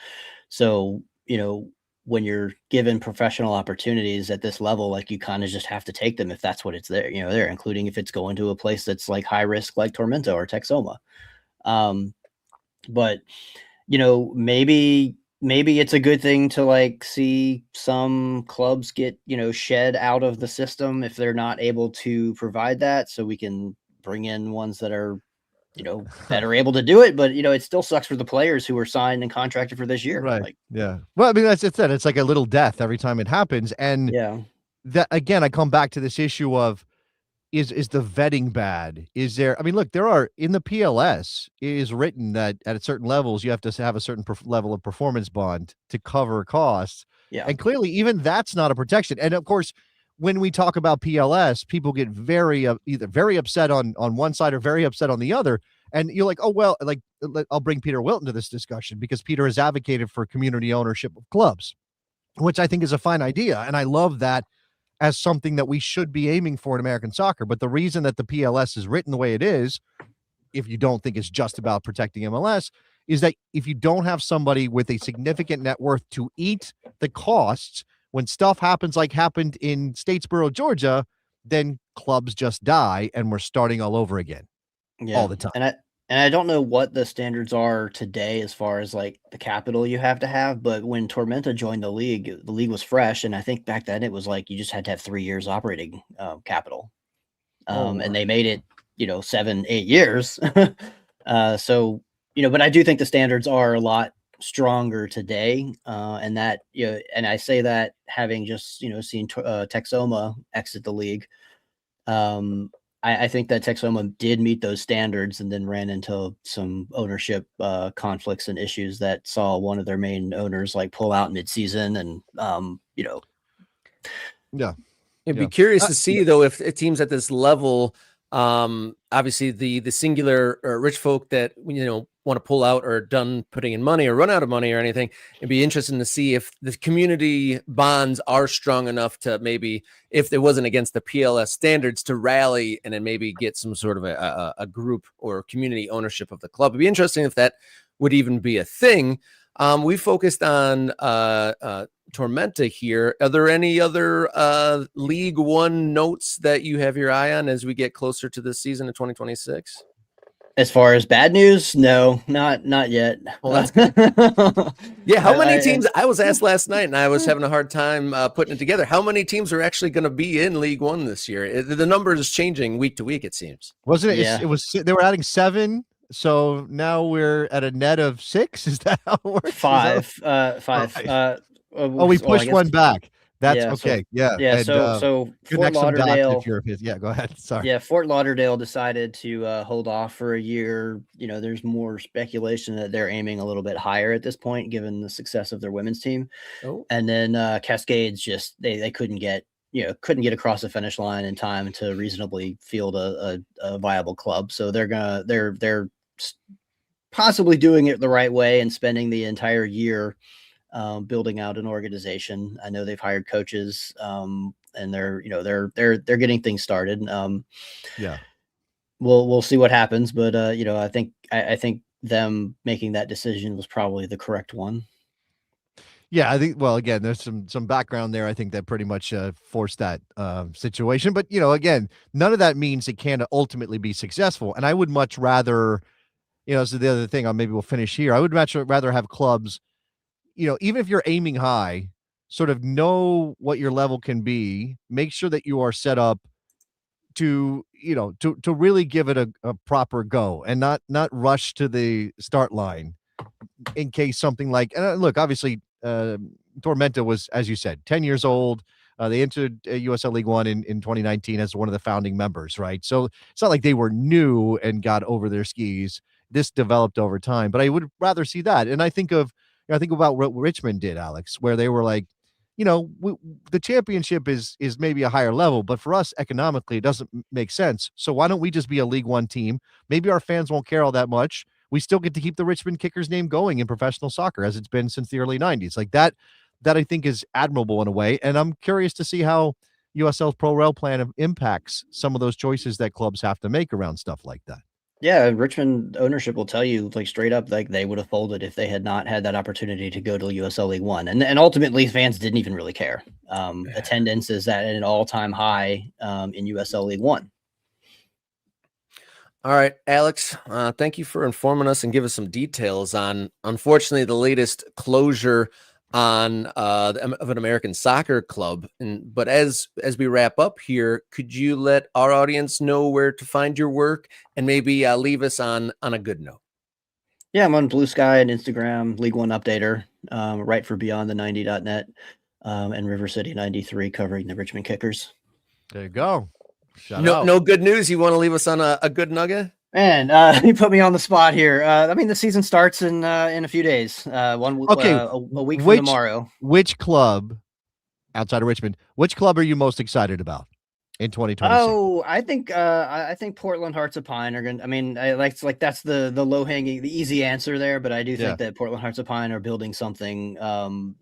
So, when you're given professional opportunities at this level, like, you kind of just have to take them if that's what it's there, including if it's going to a place that's like high risk, like Tormenta or Texoma. But maybe it's a good thing to, like, see some clubs get, shed out of the system if they're not able to provide that, so we can bring in ones that are, that are able to do it. But, it still sucks for the players who were signed and contracted for this year. Right. Like, Yeah. Well, I mean, that's it. It's like a little death every time it happens. And yeah, that, again, I come back to this issue of, is the vetting bad? Is there, I mean, look, there are, in the PLS, it is written that at certain levels, you have to have a certain level of performance bond to cover costs. yeah, And clearly, even that's not a protection. And of course, when we talk about PLS, people get very, either very upset on one side or very upset on the other. And you're like, oh, well, like, I'll bring Peter Wilton to this discussion, because Peter has advocated for community ownership of clubs, which I think is a fine idea. And I love that as something that we should be aiming for in American soccer. But the reason that the PLS is written the way it is, if you don't think it's just about protecting MLS, is that if you don't have somebody with a significant net worth to eat the costs, when stuff happens like happened in Statesboro, Georgia, then clubs just die and we're starting all over again all the time. And I don't know what the standards are today as far as, like, the capital you have to have, but when Tormenta joined the league was fresh, and I think back then it was like you just had to have 3 years operating capital. And they made it, 7, 8 years. So, but I do think the standards are a lot stronger today. And that, and I say that having just, seen Texoma exit the league. I think that Texoma did meet those standards and then ran into some ownership conflicts and issues that saw one of their main owners, like, pull out midseason. And, Yeah. I'd Yeah. be curious to see, though, if teams at this level, obviously the singular rich folk that want to pull out or done putting in money or run out of money or anything, it'd be interesting to see if the community bonds are strong enough to, maybe, if it wasn't against the PLS standards, to rally and then maybe get some sort of a group or community ownership of the club. It'd be interesting if that would even be a thing. We focused on Tormenta here. Are there any other League One notes that you have your eye on as we get closer to the season of 2026? as far as bad news, no, not yet. Well, that's good. Yeah, how many teams? I was asked last night, and I was having a hard time putting it together. How many teams are actually going to be in League One this year? The number is changing week to week, it seems. Wasn't it? Yeah. It was. They were adding 7. So now we're at a net of 6. Is that how it works? 5. Right. We pushed one back. That's okay. Yeah. And, So Fort Lauderdale. Yeah, go ahead. Sorry. Yeah, Fort Lauderdale decided to hold off for a year. There's more speculation that they're aiming a little bit higher at this point, given the success of their women's team. Oh. And then Cascades just they couldn't get across the finish line in time to reasonably field a viable club. So they're possibly doing it the right way and spending the entire year building out an organization. I know they've hired coaches, and they're getting things started. Yeah, we'll see what happens, but I think them making that decision was probably the correct one. Yeah, I think, well, again, there's some background there, I think, that pretty much forced that situation. But, again, none of that means it can't ultimately be successful. And I would much rather, so the other thing, maybe we'll finish here. I would much rather have clubs, even if you're aiming high, sort of know what your level can be, make sure that you are set up to really give it a proper go and not rush to the start line in case something like, and look, obviously, Tormenta was, as you said, 10 years old. They entered USL League One in 2019 as one of the founding members, right? So it's not like they were new and got over their skis. This developed over time, but I would rather see that. And I think about what Richmond did, Alex, where they were like, the championship is maybe a higher level, but for us economically, it doesn't make sense. So why don't we just be a League One team? Maybe our fans won't care all that much. We still get to keep the Richmond Kickers name going in professional soccer as it's been since the early 90s. Like that I think is admirable in a way. And I'm curious to see how USL's Pro Rail plan impacts some of those choices that clubs have to make around stuff like that. Yeah, Richmond ownership will tell you like straight up, like they would have folded if they had not had that opportunity to go to USL League One, and ultimately fans didn't even really care. Attendance is at an all-time high in USL League One. All right, Alex, thank you for informing us and give us some details on, unfortunately, the latest closure on of an American soccer club. But as we wrap up here, could you let our audience know where to find your work and maybe leave us on a good note? Yeah, I'm on Blue Sky and Instagram, League One Updater, write for BeyondThe90.net, and River City 93 covering the Richmond Kickers. There you go. No good news. You want to leave us on a good nugget? Man, you put me on the spot here. I mean, the season starts in a few days. A week from tomorrow. Which club outside of Richmond? Which club are you most excited about in 2026? Oh, I think Portland Hearts of Pine are going. I mean, that's the low hanging, the easy answer there. But I do think that Portland Hearts of Pine are building something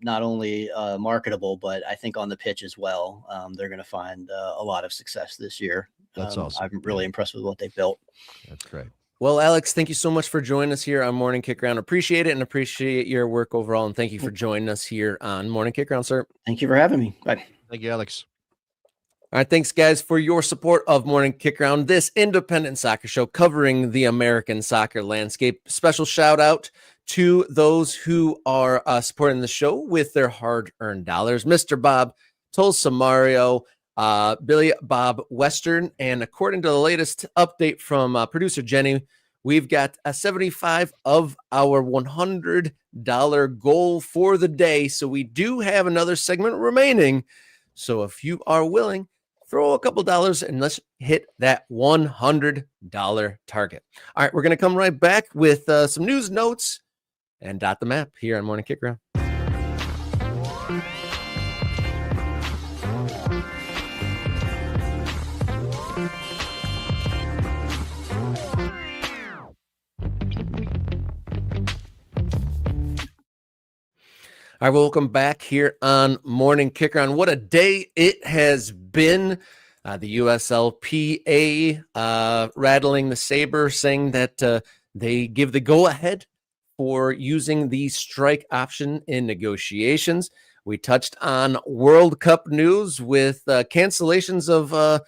not only marketable, but I think on the pitch as well. They're going to find a lot of success this year. That's awesome. I'm really impressed with what they've built. That's great. Well, Alex, thank you so much for joining us here on Morning Kick Round. Appreciate it and appreciate your work overall. And thank you for joining us here on Morning Kick Round, sir. Thank you for having me. Bye. Thank you, Alex. All right, thanks, guys, for your support of Morning Kick Round, this independent soccer show covering the American soccer landscape. Special shout out to those who are supporting the show with their hard-earned dollars. Mr. Bob Tolsamario, Billy Bob Western, and according to the latest update from producer Jenny, we've got a 75 of our $100 goal for the day. So we do have another segment remaining. So if you are willing, throw a couple dollars and let's hit that $100 target. All right, we're going to come right back with some news notes and dot the map here on Morning Kick Round. All right, welcome back here on Morning Kick Round. What a day it has been. The USLPA rattling the saber, saying that they give the go-ahead for using the strike option in negotiations. We touched on World Cup news with cancellations of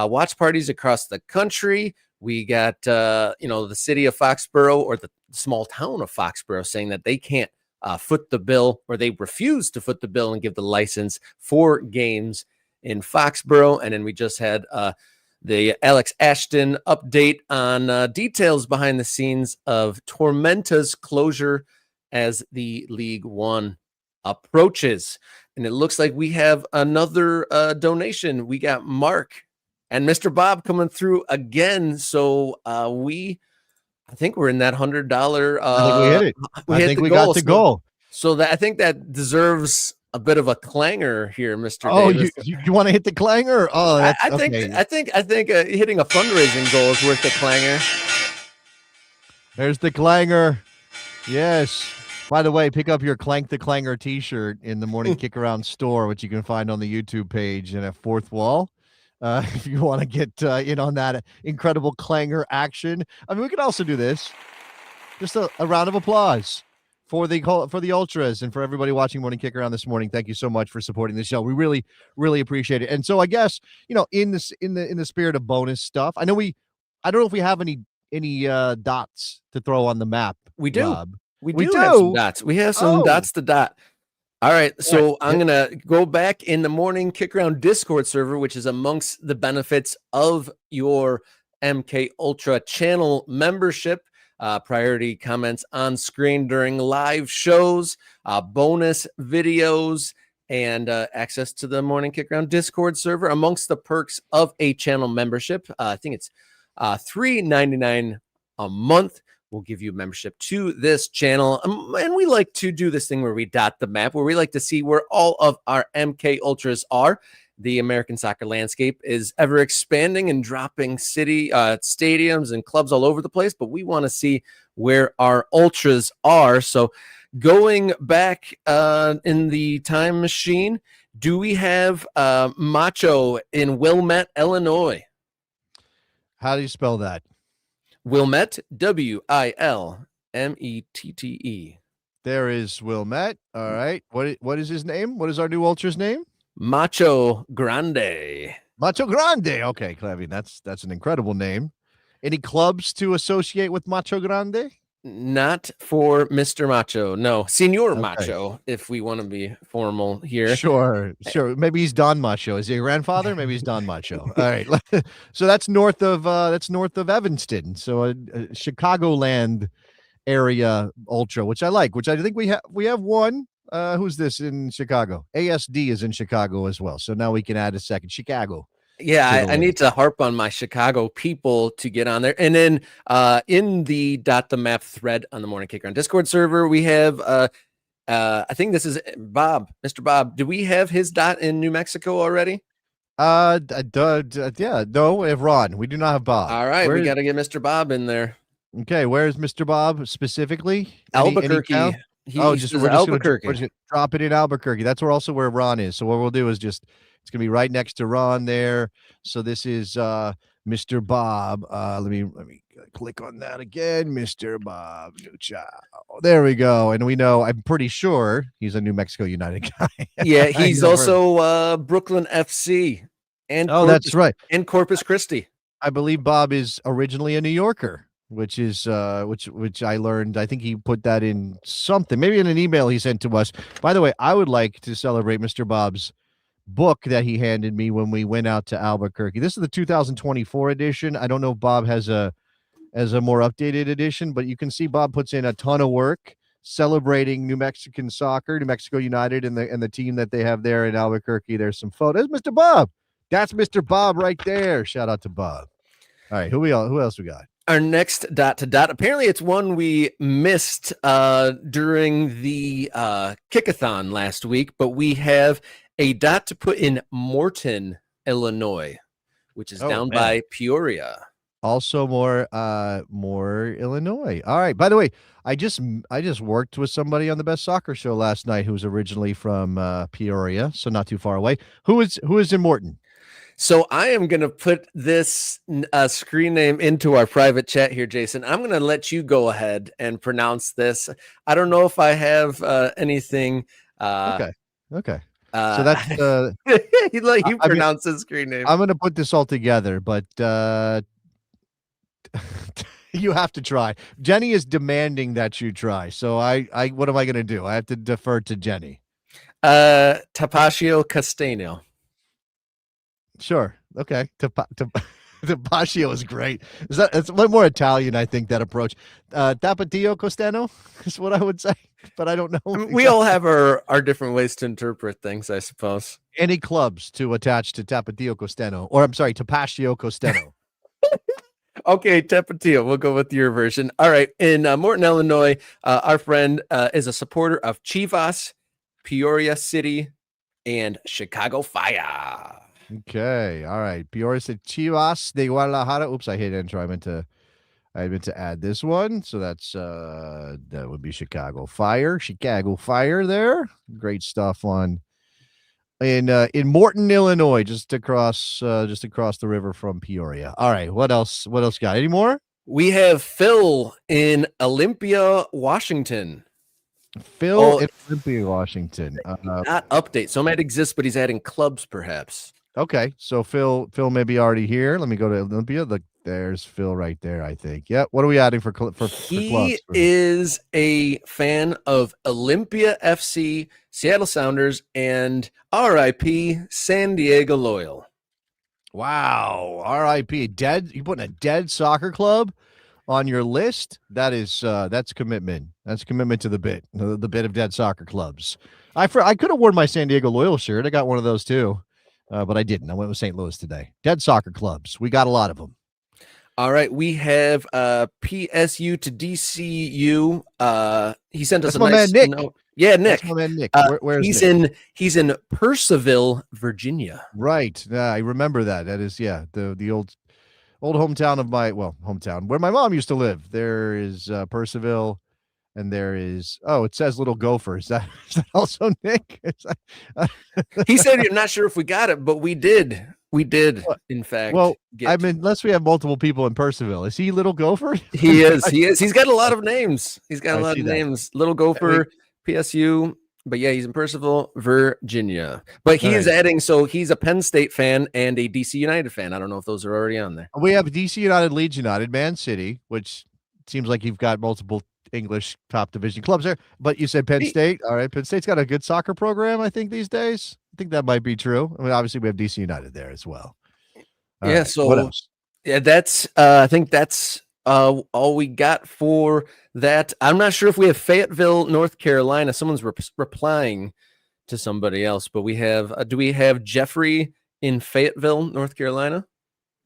watch parties across the country. We got, the city of Foxborough, or the small town of Foxborough, saying that they can't foot the bill, or they refuse to foot the bill and give the license for games in Foxborough. And then we just had the Alex Ashton update on details behind the scenes of Tormenta's closure as the League One approaches. And it looks like we have another donation. We got Mark and Mr. Bob coming through again. So I think we're in that $100. I think we hit it. I think we got the goal. So I think that deserves a bit of a clanger here, Mr. Oh, Davis. you want to hit the clanger? Oh, that's I think hitting a fundraising goal is worth the clanger. There's the clanger. Yes. By the way, pick up your Clank the Clanger t-shirt in the Morning Kick Around store, which you can find on the YouTube page and at Fourth Wall. If you want to get in on that incredible clanger action. I mean, we could also do this. Just a round of applause for the Ultras and for everybody watching Morning Kick Around this morning. Thank you so much for supporting the show. We really, really appreciate it. And so I guess, in the spirit of bonus stuff, I don't know if we have any dots to throw on the map. We do. Rob. We do have some dots. We have some dots to dot. All right, so I'm going to go back in the Morning Kick Around Discord server, which is amongst the benefits of your MK Ultra channel membership. Priority comments on screen during live shows, bonus videos, and access to the Morning Kick Around Discord server. Amongst the perks of a channel membership, I think it's $3.99 a month. we'll give you a membership to this channel. And we like to do this thing where we dot the map, where we like to see where all of our MK Ultras are. The American soccer landscape is ever expanding and dropping stadiums and clubs all over the place, but we want to see where our Ultras are. So going back in the time machine, do we have Macho in Wilmette, Illinois? How do you spell that? Wilmette, Wilmette. There is Wilmette. All right. What is his name? What is our new Ultra's name? Macho Grande. Macho Grande. Okay, Clevy, that's an incredible name. Any clubs to associate with Macho Grande? Not for Mr. Macho. No, Senor Macho, if we want to be formal here. Sure. Maybe he's Don Macho. Is he a grandfather? Maybe he's Don Macho. All right. So that's north of Evanston. So a Chicagoland area Ultra, which I like, which I think we have one. Who's this in Chicago? ASD is in Chicago as well. So now we can add a second Chicago. Yeah, I need to harp on my Chicago people to get on there. And then in the Dot the Map thread on the Morning Kicker on Discord server, we have, I think this is Bob, Mr. Bob. Do we have his dot in New Mexico already? Yeah, no, we have Ron. We do not have Bob. All right, we got to get Mr. Bob in there. Okay, where's Mr. Bob specifically? Albuquerque. We're just Albuquerque. We're just drop it in Albuquerque. That's where Ron is. So what we'll do is it's gonna be right next to Ron there. So this is Mr. Bob. Let me click on that again. Mr. Bob. There we go. And we know, I'm pretty sure he's a New Mexico United guy. Yeah, he's also Brooklyn FC and that's right. And Corpus Christi. I believe Bob is originally a New Yorker, which is which I learned. I think he put that in something, maybe in an email he sent to us. By the way, I would like to celebrate Mr. Bob's book that he handed me when we went out to Albuquerque. This is the 2024 edition. I don't know if Bob has a more updated edition, but you can see Bob puts in a ton of work celebrating New Mexican soccer, New Mexico United, and the team that they have there in Albuquerque. There's some photos. Mr. Bob. That's Mr. Bob right there. Shout out to Bob. All right, who else we got? Our next dot to dot. Apparently, it's one we missed during the kickathon last week, but we have a dot to put in Morton, Illinois, which is down by Peoria. Also more Illinois. All right. By the way, I just worked with somebody on the Best Soccer Show last night who was originally from Peoria, so not too far away. Who is in Morton? So I am going to put this screen name into our private chat here, Jason. I'm going to let you go ahead and pronounce this. I don't know if I have anything. Okay. So that's you pronounce the screen name. I'm going to put this all together, but you have to try. Jenny is demanding that you try. So I what am I going to do? I have to defer to Jenny. Tapatio Castano. Sure. Okay. Tapatio is great. It's a little more Italian, I think, that approach. Tapatio Costano is what I would say, but I don't know. We all have our different ways to interpret things, I suppose. Any clubs to attach to Tapatio Costano, or I'm sorry, Tapatio Costano. Okay, Tapatio. We'll go with your version. All right. In Morton, Illinois, our friend is a supporter of Chivas, Peoria City, and Chicago Fire. Okay, all right. Peoria said Chivas de Guadalajara. Oops, I hit enter. I meant to add this one. So that's that would be Chicago Fire there. Great stuff in Morton, Illinois, just across the river from Peoria. All right, what else got? Any more? We have Phil in Olympia, Washington. Phil in Olympia, Washington. Not update. So it might exist, but he's adding clubs, perhaps. Okay, so Phil may be already here. Let me go to Olympia. Look, there's Phil right there, I think. Yep. What are we adding for clubs? He is a fan of Olympia FC, Seattle Sounders, and RIP San Diego Loyal. Wow, RIP. Dead. You putting a dead soccer club on your list? That's commitment. That's commitment to the bit of dead soccer clubs. I could have worn my San Diego Loyal shirt. I got one of those too. But I didn't. I went with St. Louis today. Dead soccer clubs. We got a lot of them. All right, we have PSU to DCU. He sent us That's a my man nice Nick. note. Yeah, That's Nick. my man Nick. Where's he's Nick? he's in Purcellville, Virginia. Right. I remember that. That is, yeah, the old hometown of hometown where my mom used to live. There is Purcellville, and there is it says Little Gopher. Is that also Nick? He said you're not sure if we got it, but we did. We did, in fact. Well, I mean, unless we have multiple people in Purcellville. Is he Little Gopher? He is. He is. He's got a lot of names. He's got a I lot see of that. names. Little Gopher, PSU. But yeah, he's in Purcellville, Virginia. But he is adding, so he's a Penn State fan and a DC United fan. I don't know if those are already on there. We have DC United, Leeds United, Man City, which seems like you've got multiple English top division clubs there. But you said Penn State. All right, Penn State's got a good soccer program, I think, these days. I think that might be true. I mean, obviously, we have DC United there as well. All right, so what else? Yeah, that's I think that's all we got for that. I'm not sure if we have Fayetteville, North Carolina. Someone's replying to somebody else, but we have do we have Jeffrey in Fayetteville, North Carolina?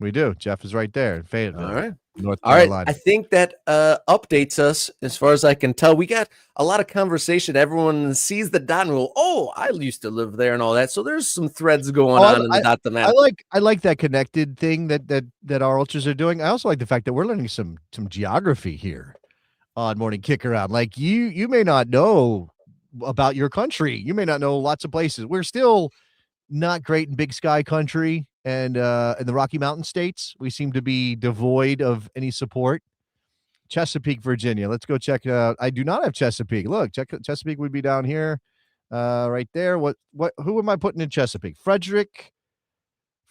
We do. Jeff is right there in Fayetteville. All right. North Carolina. All right. I think that updates us as far as I can tell. We got a lot of conversation. Everyone sees the dot and go, "Oh, I used to live there," and all that. So there's some threads going on in the dot the map. I like that connected thing that our ultras are doing. I also like the fact that we're learning some geography here on Morning Kick Around. Like you may not know about your country. You may not know lots of places. We're still not great in Big Sky country. And in the Rocky Mountain states, we seem to be devoid of any support. Chesapeake, Virginia. Let's go check it out. I do not have Chesapeake. Look, Chesapeake would be down here, right there. Who am I putting in Chesapeake? Frederick.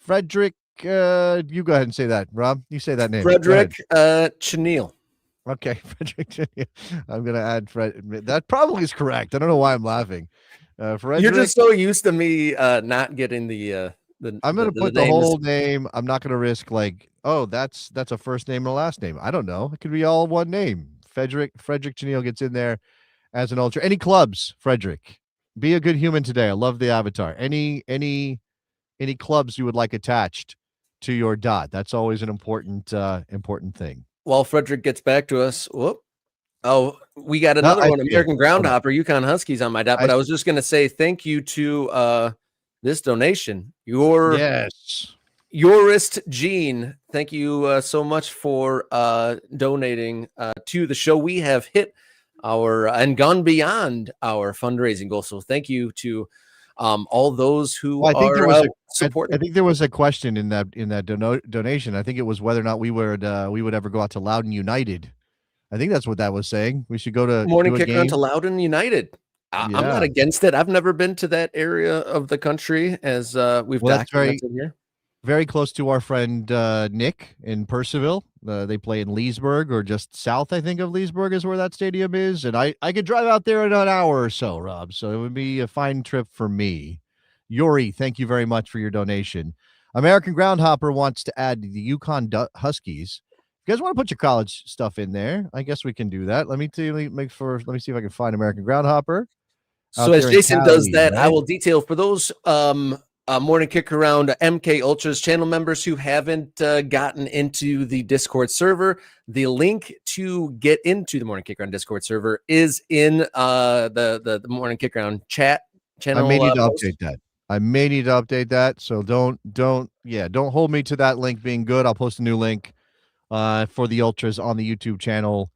You go ahead and say that, Rob. You say that name. Frederick Chenille. Okay, Frederick Chenille. I'm gonna add Fred. That probably is correct. I don't know why I'm laughing. Frederick. You're just so used to me not getting the. I'm going to put the whole name. I'm not going to risk that's a first name or last name. I don't know. It could be all one name. Frederick Chenille gets in there as an ultra. Any clubs, Frederick? Be a good human today. I love the avatar. Any clubs you would like attached to your dot? That's always an important thing. While Frederick gets back to us, we got another one. American Groundhopper, Yukon Huskies on my dot. But I was just going to say thank you to this donation. Yorist Gene, thank you so much for donating to the show. We have hit our and gone beyond our fundraising goal. So thank you to all those who are supporting. I think there was a question in that donation. I think it was whether or not we would ever go out to Loudoun United. I think that's what that was saying. We should go to Morning Kick Around to Loudoun United. I'm not against it. I've never been to that area of the country, as we've documented here. Very close to our friend Nick in Purcellville. They play in Leesburg, or just south, I think, of Leesburg is where that stadium is. And I could drive out there in an hour or so, Rob. So it would be a fine trip for me. Yuri, thank you very much for your donation. American Groundhopper wants to add the Yukon Huskies. If you guys want to put your college stuff in there, I guess we can do that. Let me see if I can find American Groundhopper. So as Jason does that, right? I will detail for those Morning Kick Around MK Ultras channel members who haven't gotten into the Discord server. The link to get into the Morning Kick Around Discord server is in the Morning Kick Around chat channel. I may need to update that. So don't hold me to that link being good. I'll post a new link for the Ultras on the YouTube channel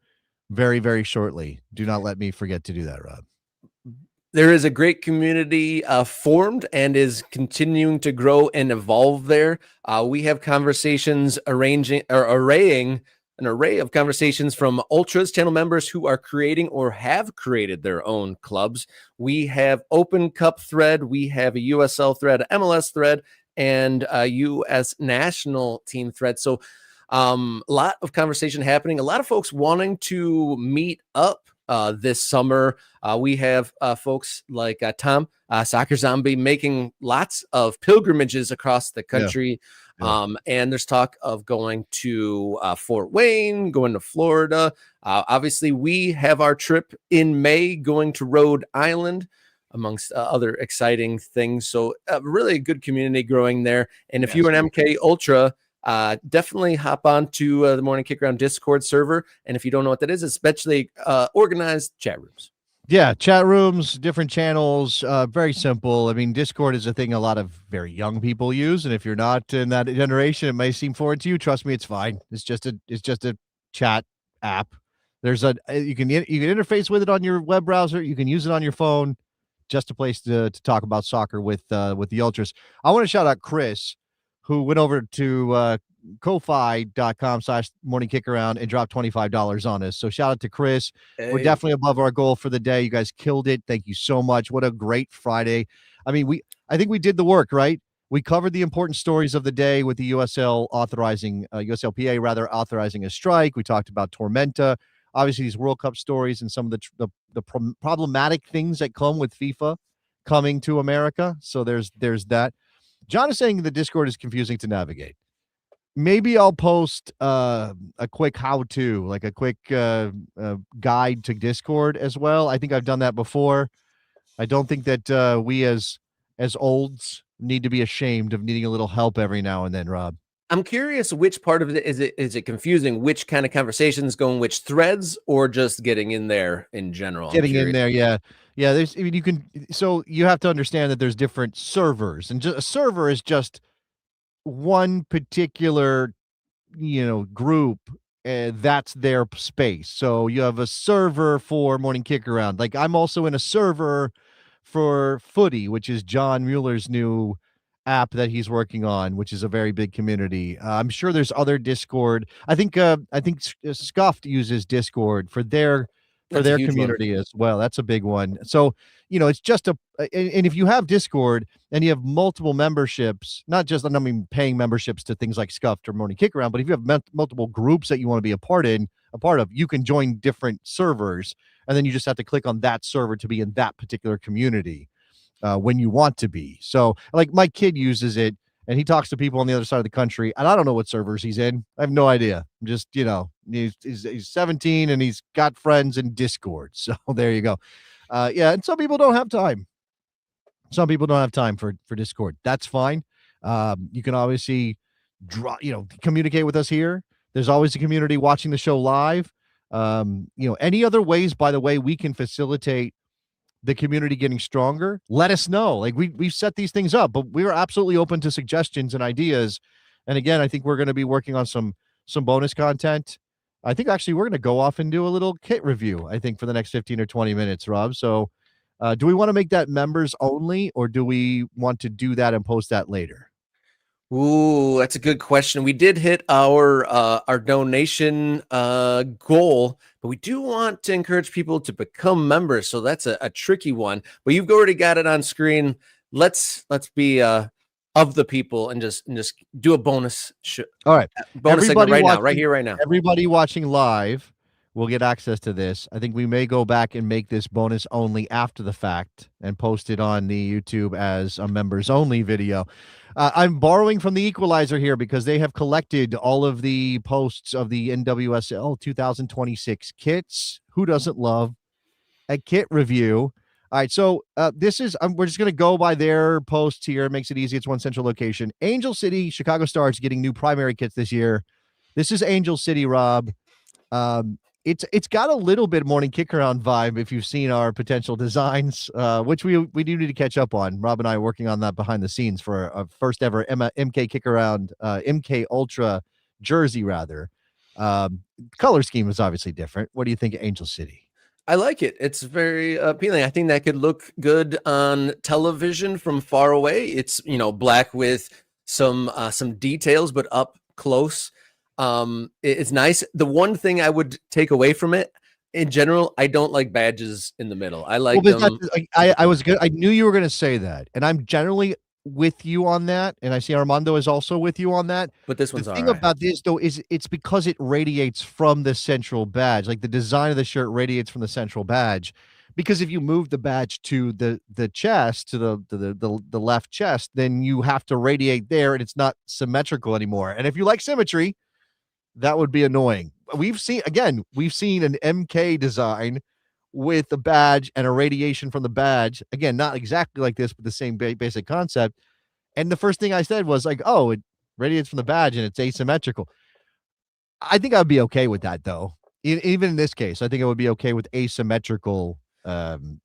very, very shortly. Do not let me forget to do that, Rob. There is a great community formed and is continuing to grow and evolve there. We have conversations arraying an array of conversations from Ultras channel members who are creating or have created their own clubs. We have Open Cup thread. We have a USL thread, MLS thread, and a US national team thread. So a lot of conversation happening. A lot of folks wanting to meet up this summer. We have folks like Tom, Soccer Zombie, making lots of pilgrimages across the country. And there's talk of going to Fort Wayne, going to Florida. Obviously, we have our trip in May going to Rhode Island, amongst other exciting things. So really a good community growing there. And if you're an MK Ultra, definitely hop on to the Morning Kick Around Discord server. And if you don't know what that is, especially organized chat rooms. Yeah, chat rooms, different channels, very simple. I mean, Discord is a thing a lot of very young people use, and if you're not in that generation, it may seem foreign to you. Trust me, it's fine. It's just a chat app. There's you can interface with it on your web browser. You can use it on your phone. Just a place to talk about soccer with the ultras. I want to shout out Chris, who went over to ko-fi.com/morning kick around and dropped $25 on us. So shout out to Chris. Hey. We're definitely above our goal for the day. You guys killed it. Thank you so much. What a great Friday. I mean, I think we did the work, right? We covered the important stories of the day with the USLPA rather authorizing a strike. We talked about Tormenta, obviously these World Cup stories and some of the problematic things that come with FIFA coming to America. So there's that. John is saying the Discord is confusing to navigate. Maybe I'll post a quick how-to, like a quick guide to Discord as well. I think I've done that before. I don't think that we as olds need to be ashamed of needing a little help every now and then, Rob. I'm curious which part of it is it confusing, which kind of conversations going which threads, or just getting in there in general? Getting in there, yeah. There's, I mean, so you have to understand that there's different servers, and a server is just one particular, group, that's their space. So you have a server for Morning Kick Around. Like, I'm also in a server for Footy, which is John Mueller's new app that he's working on, which is a very big community. I'm sure there's other Discord. I think Scuffed uses Discord for their community as well. That's a big one. So, it's just and if you have Discord and you have multiple memberships, not just, I mean, paying memberships to things like Scuffed or Morning Kick Around, but if you have multiple groups that you want to be a part of, you can join different servers, and then you just have to click on that server to be in that particular community when you want to be. So, like, my kid uses it, and he talks to people on the other side of the country, and I don't know what servers he's in. I have no idea. I'm just, he's 17 and he's got friends in Discord. So there you go. And some people don't have time. Some people don't have time for Discord. That's fine. You can obviously communicate with us here. There's always a community watching the show live. Any other ways, by the way, we can facilitate the community getting stronger, let us know. Like, we've set these things up, but we are absolutely open to suggestions and ideas. And again, I think we're going to be working on some bonus content. I think actually we're going to go off and do a little kit review, I think, for the next 15 or 20 minutes, Rob. So do we want to make that members only, or do we want to do that and post that later? Ooh, that's a good question. We did hit our donation goal, but we do want to encourage people to become members. So that's a tricky one. But you've already got it on screen. Let's be of the people and just do a bonus. All right, bonus segment right here, right now. Everybody watching live will get access to this. I think we may go back and make this bonus only after the fact and post it on the YouTube as a members only video. I'm borrowing from the Equalizer here because they have collected all of the posts of the NWSL 2026 kits. Who doesn't love a kit review? All right, so this is we're just going to go by their posts here. It makes it easy. It's one central location. Angel City, Chicago Stars getting new primary kits this year. This is Angel City, Rob. It's got a little bit Morning Kick Around vibe if you've seen our potential designs, which we do need to catch up on. Rob and I are working on that behind the scenes for our first ever MK Kick Around, MK Ultra jersey, rather. Color scheme is obviously different. What do you think of Angel City? I like it. It's very appealing. I think that could look good on television from far away. It's, black with some details, but up close. It's nice. The one thing I would take away from it, in general, I don't like badges in the middle. I like them. I was good. I knew you were going to say that, and I'm generally with you on that. And I see Armando is also with you on that. But this one's the thing about this though is it's because it radiates from the central badge. Like, the design of the shirt radiates from the central badge. Because if you move the badge to the chest, to the left chest, then you have to radiate there, and it's not symmetrical anymore. And if you like symmetry, that would be annoying. We've seen an MK design with a badge and a radiation from the badge. Again, not exactly like this, but the same basic concept. And the first thing I said was like, oh, radiates from the badge, and it's asymmetrical. I think I'd be okay with that, though. Even in this case, I think I would be okay with asymmetrical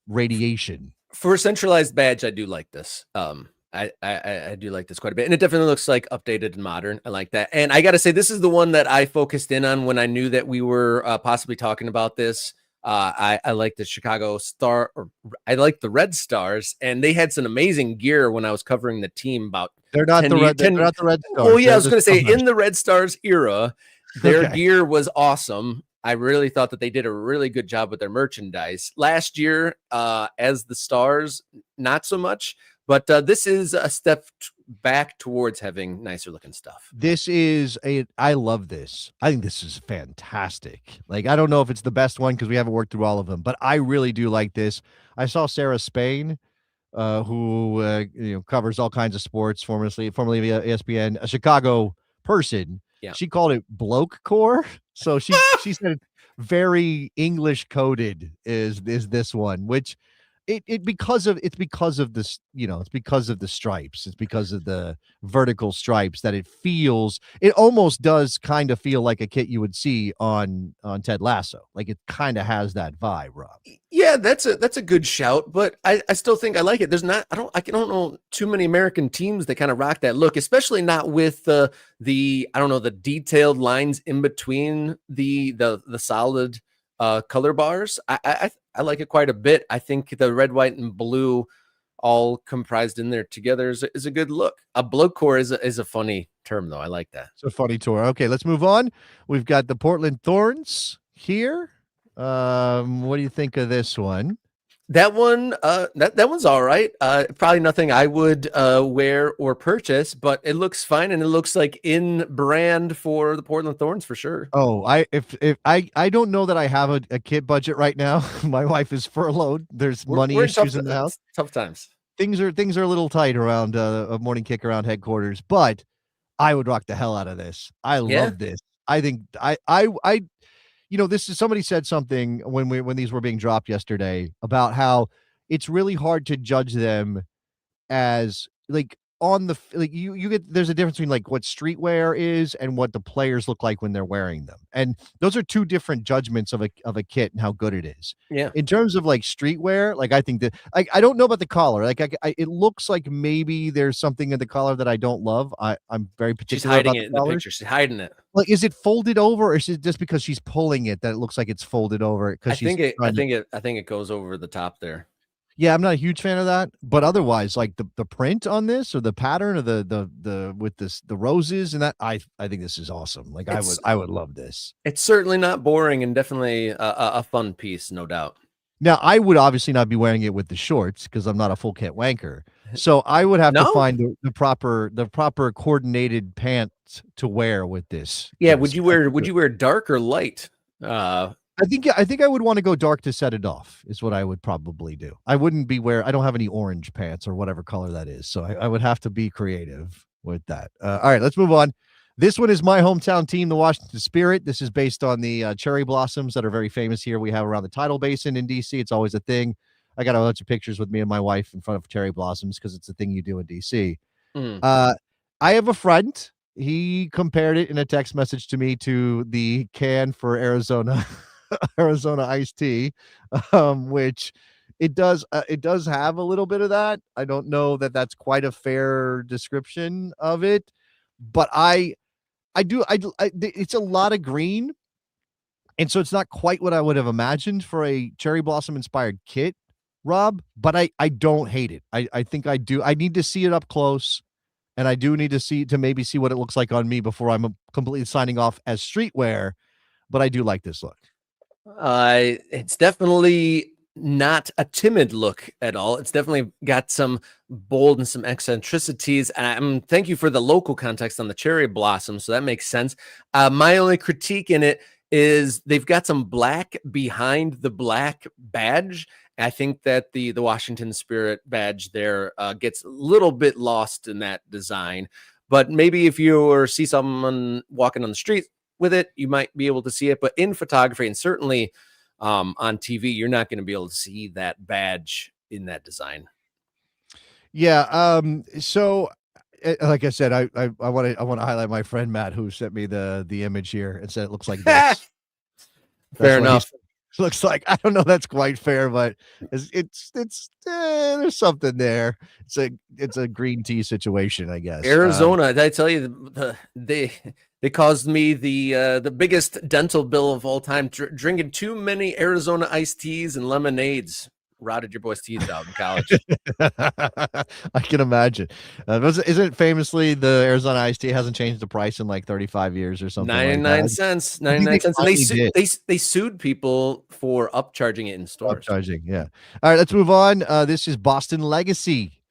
radiation. For a centralized badge, I do like this. I do like this quite a bit, and it definitely looks like updated and modern. I like that, and I got to say, this is the one that I focused in on when I knew that we were possibly talking about this. I like the Chicago Star, or I like the Red Stars, and they had some amazing gear when I was covering the team about. They're not the Red. They're not the Red Stars. Oh yeah, I was going to say in the Red Stars era, their gear was awesome. I really thought that they did a really good job with their merchandise last year. As the Stars, not so much, but this is a step back towards having nicer looking stuff. I love this. I think this is fantastic. Like, I don't know if it's the best one because we haven't worked through all of them, but I really do like this. I saw Sarah Spain, who covers all kinds of sports, formerly via ESPN, a Chicago person. Yeah. She called it bloke core. So she said very English coded is this one, which it's because of this, it's because of the stripes. It's because of the vertical stripes that it almost does kind of feel like a kit you would see on Ted Lasso. Like, it kind of has that vibe, Rob. Yeah, that's a good shout, but I still think I like it. I don't know too many American teams that kind of rock that look, especially not with the detailed lines in between the solid color bars. I like it quite a bit. I think the red, white, and blue all comprised in there together is a good look. A bloke core is a funny term, though. I like that. It's a funny tour. Okay, let's move on. We've got the Portland Thorns here. What do you think of this one? That one, that one's all right. Probably nothing I would wear or purchase, but it looks fine, and it looks like in brand for the Portland Thorns for sure. Oh, I don't know that I have a kit budget right now. My wife is furloughed. There's money issues in the house. Tough times. Things are a little tight around a morning kick around headquarters, but I would rock the hell out of this. I love this. I think this is, somebody said something when these were being dropped yesterday about how it's really hard to judge them as like on the, like, you get, there's a difference between like what streetwear is and what the players look like when they're wearing them. And those are two different judgments of a kit and how good it is. Yeah. In terms of like streetwear, like, I think that I don't know about the collar. Like, it looks like maybe there's something in the collar that I don't love. I'm very particular. She's hiding about it in the picture. She's hiding it. Like, is it folded over, or is it just because she's pulling it that it looks like it's folded over? I think it goes over the top there. Yeah, I'm not a huge fan of that, but otherwise, like the print on this, or the pattern, or the with the roses and that, I think this is awesome. Like, I would love this. It's certainly not boring, and definitely a fun piece, no doubt. Now, I would obviously not be wearing it with the shorts because I'm not a full kit wanker. So I would have to find the proper coordinated pants to wear with this. Yeah, would you wear dark or light? I think I would want to go dark to set it off is what I would probably do. I wouldn't be I don't have any orange pants or whatever color that is. So I would have to be creative with that. All right, let's move on. This one is my hometown team, the Washington Spirit. This is based on the cherry blossoms that are very famous here. We have around the Tidal Basin in DC. It's always a thing. I got a bunch of pictures with me and my wife in front of cherry blossoms because it's a thing you do in DC. I have a friend. He compared it in a text message to me to the can for Arizona iced tea, which it does have a little bit of that. I don't know that that's quite a fair description of it, but it's a lot of green, and so it's not quite what I would have imagined for a cherry blossom inspired kit, Rob, but I don't hate it. I think I do. I need to see it up close, and I do need to maybe see what it looks like on me before I'm completely signing off as streetwear, but I do like this look. It's definitely not a timid look at all. It's definitely got some bold and some eccentricities. Thank you for the local context on the cherry blossom, so that makes sense. My only critique in it is they've got some black behind the black badge. I think that the Washington Spirit badge there gets a little bit lost in that design. But maybe if you see someone walking on the street with it, you might be able to see it. But in photography, and certainly on TV, you're not going to be able to see that badge in that design. Yeah. So like I said, I want to highlight my friend Matt, who sent me the image here and said it looks like this. Fair enough. Looks like, I don't know, that's quite fair, but it's there's something there. It's a green tea situation, I guess. Arizona, did I tell you they caused me the biggest dental bill of all time, drinking too many Arizona iced teas and lemonades. Rotted your boy's teeth out in college. I can imagine. Isn't famously the Arizona iced tea hasn't changed the price in like 35 years or something? 99 cents. 99 cents. And they sued people for upcharging it in stores. Upcharging, yeah. All right, let's move on. This is Boston Legacy.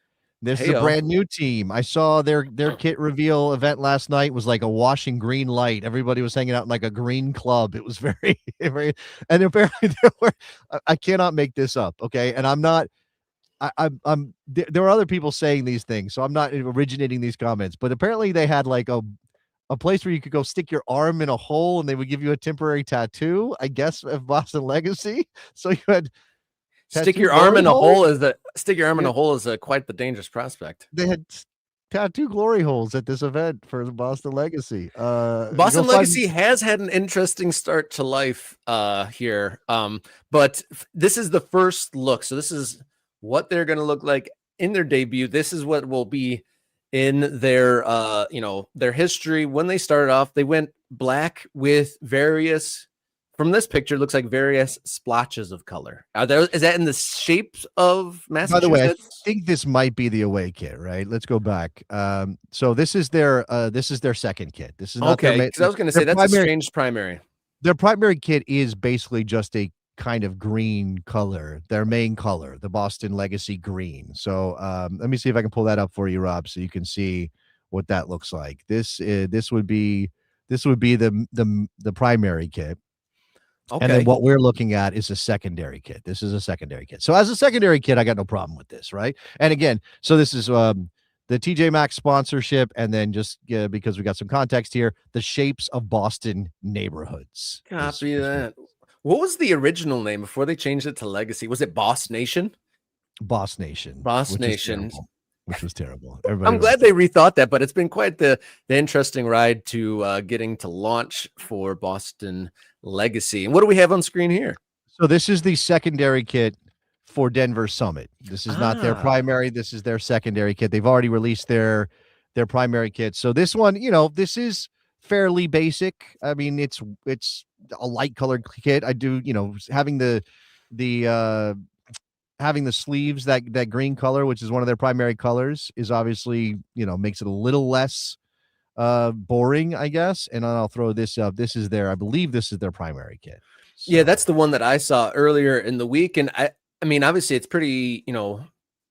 This is a brand new team. I saw their kit reveal event last night. Was like a washing green light. Everybody was hanging out in like a green club. It was very, very, and apparently I cannot make this up. Okay. And I'm not, there are other people saying these things, so I'm not originating these comments, but apparently they had like a place where you could go stick your arm in a hole and they would give you a temporary tattoo, I guess, of Boston Legacy. So you had, stick your arm in a hole is quite the dangerous prospect. They had tattoo glory holes at this event for the Boston Legacy. Boston Legacy has had an interesting start to life here. But this is the first look. So this is what they're going to look like in their debut. This is what will be in their their history. When they started off, they went black with various, from this picture, it looks like various splotches of color. Is that in the shapes of Massachusetts? By the way, I think this might be the away kit, right? Let's go back. So this is their second kit. This is not okay. Because I was going to say that's a strange primary. Their primary kit is basically just a kind of green color. Their main color, the Boston Legacy green. So let me see if I can pull that up for you, Rob, so you can see what that looks like. This would be the primary kit. Okay. And then what we're looking at is a secondary kit. This is a secondary kit. So as a secondary kit, I got no problem with this, right? And again, so this is the TJ Maxx sponsorship, and then just because we got some context here, the shapes of Boston neighborhoods. Copy that. What was the original name before they changed it to Legacy? Was it Boss Nation? Boss Nation. Which was terrible. I'm glad they rethought that, but it's been quite the interesting ride to getting to launch for Boston Legacy. And what do we have on screen here? So this is the secondary kit for Denver Summit. This is not their primary. This is their secondary kit. They've already released their primary kit. So this one, this is fairly basic. I mean, it's a light colored kit. I do, having having the sleeves that green color, which is one of their primary colors, is obviously, makes it a little less boring, I guess. And I'll throw this up. I believe this is their primary kit. So, yeah, that's the one that I saw earlier in the week. And I mean, obviously it's pretty,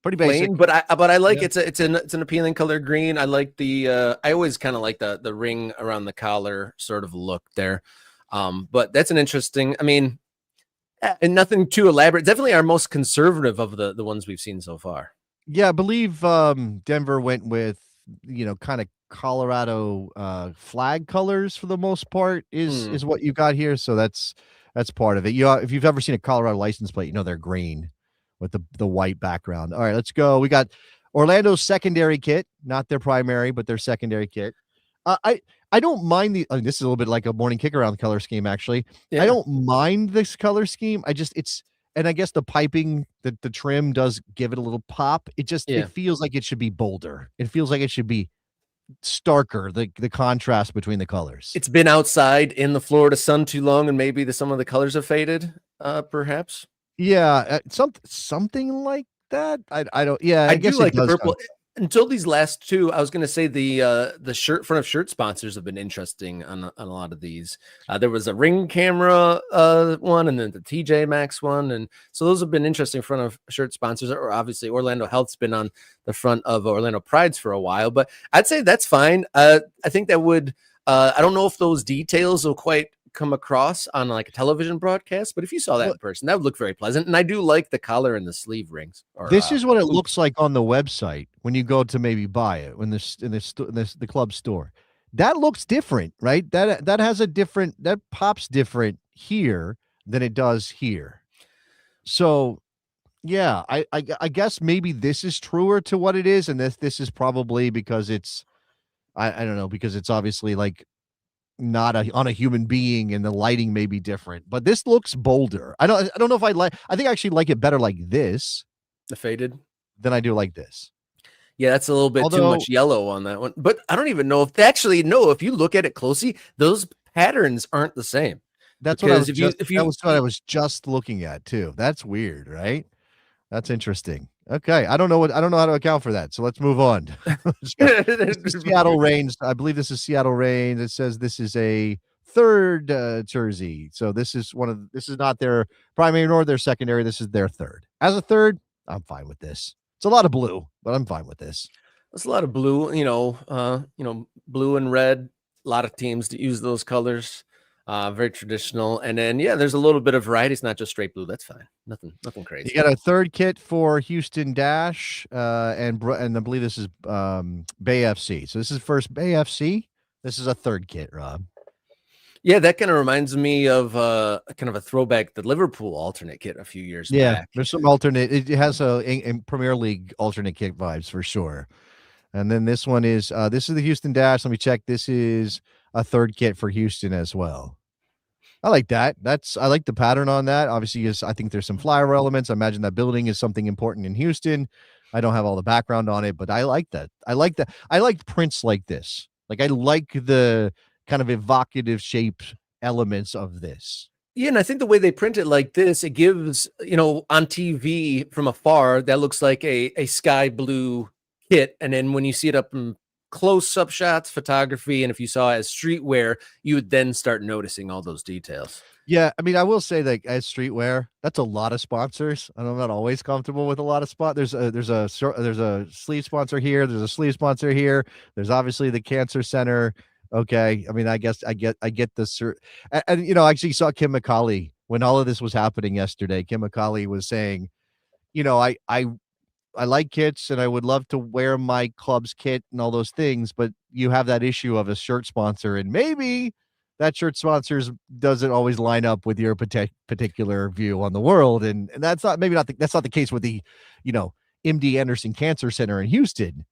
pretty basic, plain, but I like it's an appealing color green. I like I always kind of like the ring around the collar sort of look there. But that's an interesting, and nothing too elaborate. Definitely our most conservative of the ones we've seen so far. Yeah, I believe Denver went with, kind of Colorado flag colors for the most part is what you got here. So that's part of it. If you've ever seen a Colorado license plate, they're green with the white background. All right, let's go. We got Orlando's secondary kit, not their primary, but their secondary kit. I don't mind this is a little bit like a morning kick around color scheme, actually. Yeah. I don't mind this color scheme. And I guess the piping, the trim does give it a little pop. It feels like it should be bolder. It feels like it should be starker, the contrast between the colors. It's been outside in the Florida sun too long, and maybe some of the colors have faded, perhaps. Yeah, something like that. I don't. Yeah, I guess do like the purple. Until these last two, I was going to say the front of shirt sponsors have been interesting on a lot of these. There was a Ring camera one, and then the TJ Maxx one, and so those have been interesting front of shirt sponsors. Or obviously, Orlando Health's been on the front of Orlando Prides for a while, but I'd say that's fine. I think that would. I don't know if those details will quite come across on like a television broadcast, but if you saw that in person, that would look very pleasant. And I do like the collar and the sleeve rings. This is what it looks like on the website when you go to maybe buy it in the club store. That looks different, right? That pops different here than it does here. So Yeah, I guess maybe this is truer to what it is, and this is probably because it's I don't know, because it's obviously like not on a human being and the lighting may be different. But this looks bolder. I don't know if I think I actually like it better like this The faded. than I do like this. Yeah, that's a little bit too Although much yellow on that one. But I don't even know if actually no, if you look at it closely, those patterns aren't the same. that's what I Because was just that was what I was just looking at too. That's weird, right? That's interesting. Okay, I don't know how to account for that. So let's move on. Let's go. This is Seattle Reigns. I believe this is Seattle Reigns. It says this is a third jersey. So this is this is not their primary nor their secondary. This is their third. As a third, I'm fine with this. It's a lot of blue, but I'm fine with this. there's a lot of blue, blue and red. A lot of teams that use those colors. Very traditional. And then yeah, there's a little bit of variety. It's not just straight blue. That's fine. Nothing crazy. You got a third kit for Houston Dash, and I believe this is Bay FC. So this is first Bay FC. This is a third kit, Rob. Yeah, that kind of reminds me of kind of a throwback, the Liverpool alternate kit a few years back. There's some alternate. It has in Premier League alternate kit vibes for sure. And then this one is this is the Houston Dash. Let me check. This is a third kit for Houston as well. I like that. I like the pattern on that. Obviously, I think there's some flyover elements. I imagine that building is something important in Houston. I don't have all the background on it, but I like that. I like that. I like prints like this. Like I like the kind of evocative shaped elements of this. Yeah, and I think the way they print it like this, it gives, on TV from afar, that looks like a sky blue kit. And then when you see it up in close-up shots, photography, and if you saw it as streetwear, you would then start noticing all those details. Yeah, I mean, I will say that as streetwear, that's a lot of sponsors, and I'm not always comfortable with a lot of spot. There's a sleeve sponsor here. There's a sleeve sponsor here. There's obviously the Cancer Center. Okay, I mean, I guess I get the and I actually saw Kim McCauley when all of this was happening yesterday. Kim McCauley was saying, I like kits and I would love to wear my club's kit and all those things, but you have that issue of a shirt sponsor, and maybe that shirt sponsors doesn't always line up with your particular view on the world, and that's not that's not the case with the MD Anderson Cancer Center in Houston.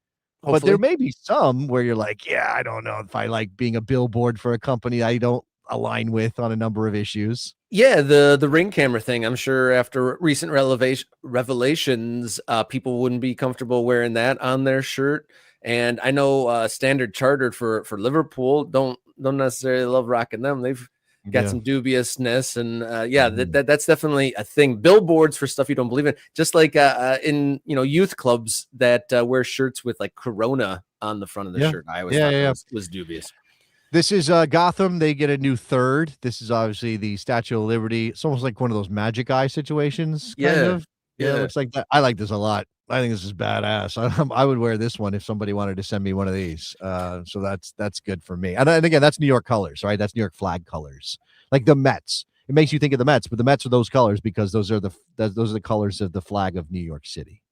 Hopefully. But there may be some where you're like, yeah, I don't know if I like being a billboard for a company I don't align with on a number of issues. Yeah, the ring camera thing. I'm sure after recent revelations, people wouldn't be comfortable wearing that on their shirt. And I know Standard Chartered for Liverpool don't necessarily love rocking them. They've got some dubiousness, and that's definitely a thing. Billboards for stuff you don't believe in, just like in youth clubs that wear shirts with like Corona on the front of the shirt. I always thought was dubious. This is Gotham. They get a new third. This is obviously the Statue of Liberty. It's almost like one of those magic eye situations. Kind of. Yeah, it looks like that. I like this a lot. I think this is badass. I would wear this one if somebody wanted to send me one of these. So that's good for me. And again, that's New York colors, right? That's New York flag colors, like the Mets. It makes you think of the Mets, but the Mets are those colors because those are the colors of the flag of New York City.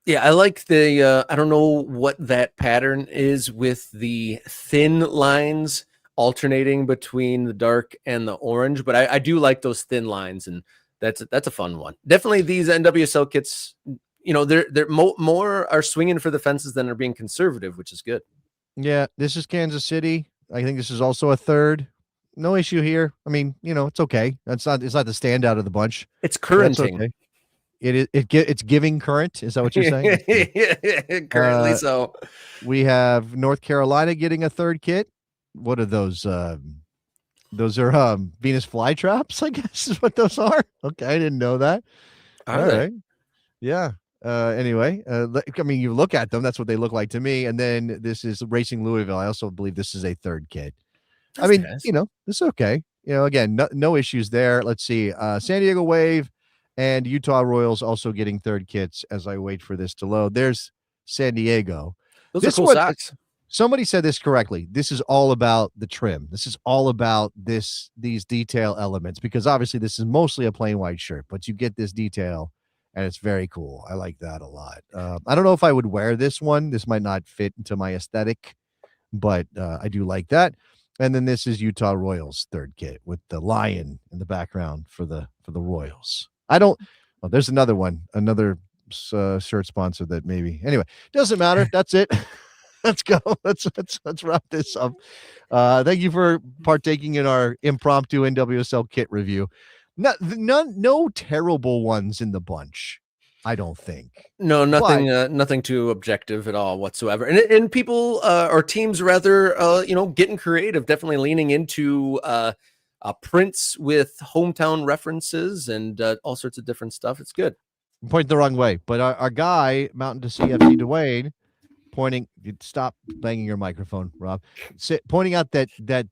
Yeah, I like the I don't know what that pattern is with the thin lines alternating between the dark and the orange, but I do like those thin lines, and that's a fun one. Definitely these NWSL kits, they're more are swinging for the fences than are being conservative, which is good. Yeah, this is Kansas City. I think this is also a third. No issue here. I mean, it's okay. It's not the standout of the bunch. It's currenting. Okay. It's giving current. Is that what you're saying? Currently, so we have North Carolina getting a third kit. What are those? Those are Venus flytraps, I guess is what those are. Okay, I didn't know that. All right. Yeah. Anyway, I mean, you look at them, that's what they look like to me. And then this is Racing Louisville. I also believe this is a third kit. That's nice. This is okay. Again, no issues there. Let's see. San Diego Wave and Utah Royals also getting third kits as I wait for this to load. There's San Diego. Those are cool socks. Somebody said this correctly. This is all about the trim. This is all about these detail elements, because obviously this is mostly a plain white shirt, but you get this detail and it's very cool. I like that a lot. I don't know if I would wear this one. This might not fit into my aesthetic, but I do like that. And then this is Utah Royals third kit with the lion in the background for the Royals. Oh, there's another one, another shirt sponsor that maybe. Anyway, doesn't matter. That's it. Let's go. Let's wrap this up. Thank you for partaking in our impromptu NWSL kit review. No terrible ones in the bunch, I don't think. No, nothing, nothing too objective at all whatsoever. And people or teams rather, getting creative, definitely leaning into prints with hometown references and all sorts of different stuff. It's good. I'm pointing the wrong way, but our guy, Mountain to CFC Dwayne, pointing. Stop banging your microphone, Rob. Pointing out that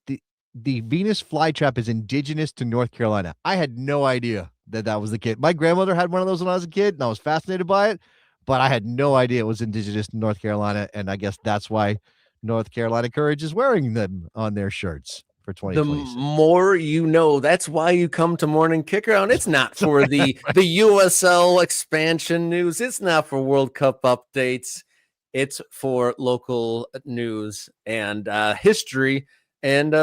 the Venus flytrap is indigenous to North Carolina. I had no idea that was the kid. My grandmother had one of those when I was a kid, and I was fascinated by it, but I had no idea it was indigenous to North Carolina, and I guess that's why North Carolina Courage is wearing them on their shirts for 2026. The more you know, that's why you come to Morning Kickaround. It's not for the USL expansion news. It's not for World Cup updates. It's for local news and history and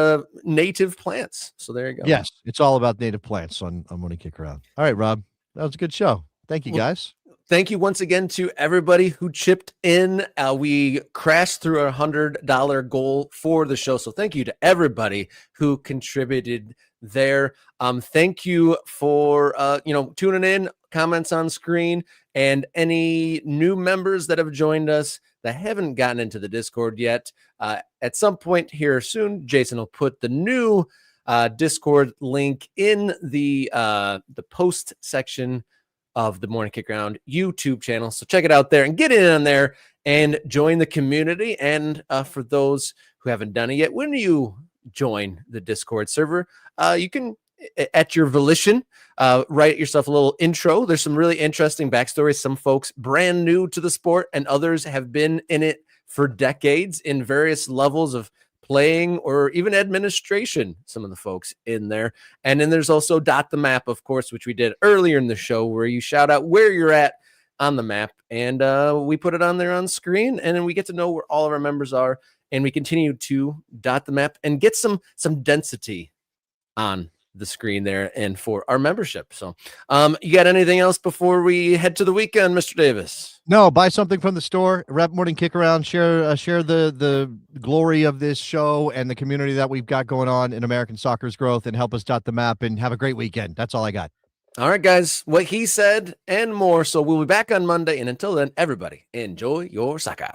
native plants. So there you go. Yes, it's all about native plants on Morning Kickaround. All right, Rob, that was a good show. Thank you, guys. Thank you once again to everybody who chipped in. We crashed through our $100 goal for the show. So thank you to everybody who contributed there. Thank you for, tuning in, comments on screen, and any new members that have joined us that haven't gotten into the Discord yet. At some point here soon, Jason will put the new Discord link in the post section of the Morning Kickaround YouTube channel. So check it out there and get in on there and join the community. And for those who haven't done it yet, when you join the Discord server, you can, at your volition, write yourself a little intro. There's some really interesting backstories. Some folks brand new to the sport and others have been in it for decades in various levels of playing or even administration, some of the folks in there. And then there's also Dot the Map, of course, which we did earlier in the show, where you shout out where you're at on the map. And we put it on there on screen, and then we get to know where all of our members are. And we continue to dot the map and get some density on the screen there and for our membership. So you got anything else before we head to the weekend, Mr. Davis? No, buy something from the store, Rep Morning Kickaround, share the glory of this show and the community that we've got going on in American soccer's growth, and help us dot the map, and have a great weekend. That's all I got. All right, guys, what he said and more. So we'll be back on Monday. And until then, everybody, enjoy your soccer.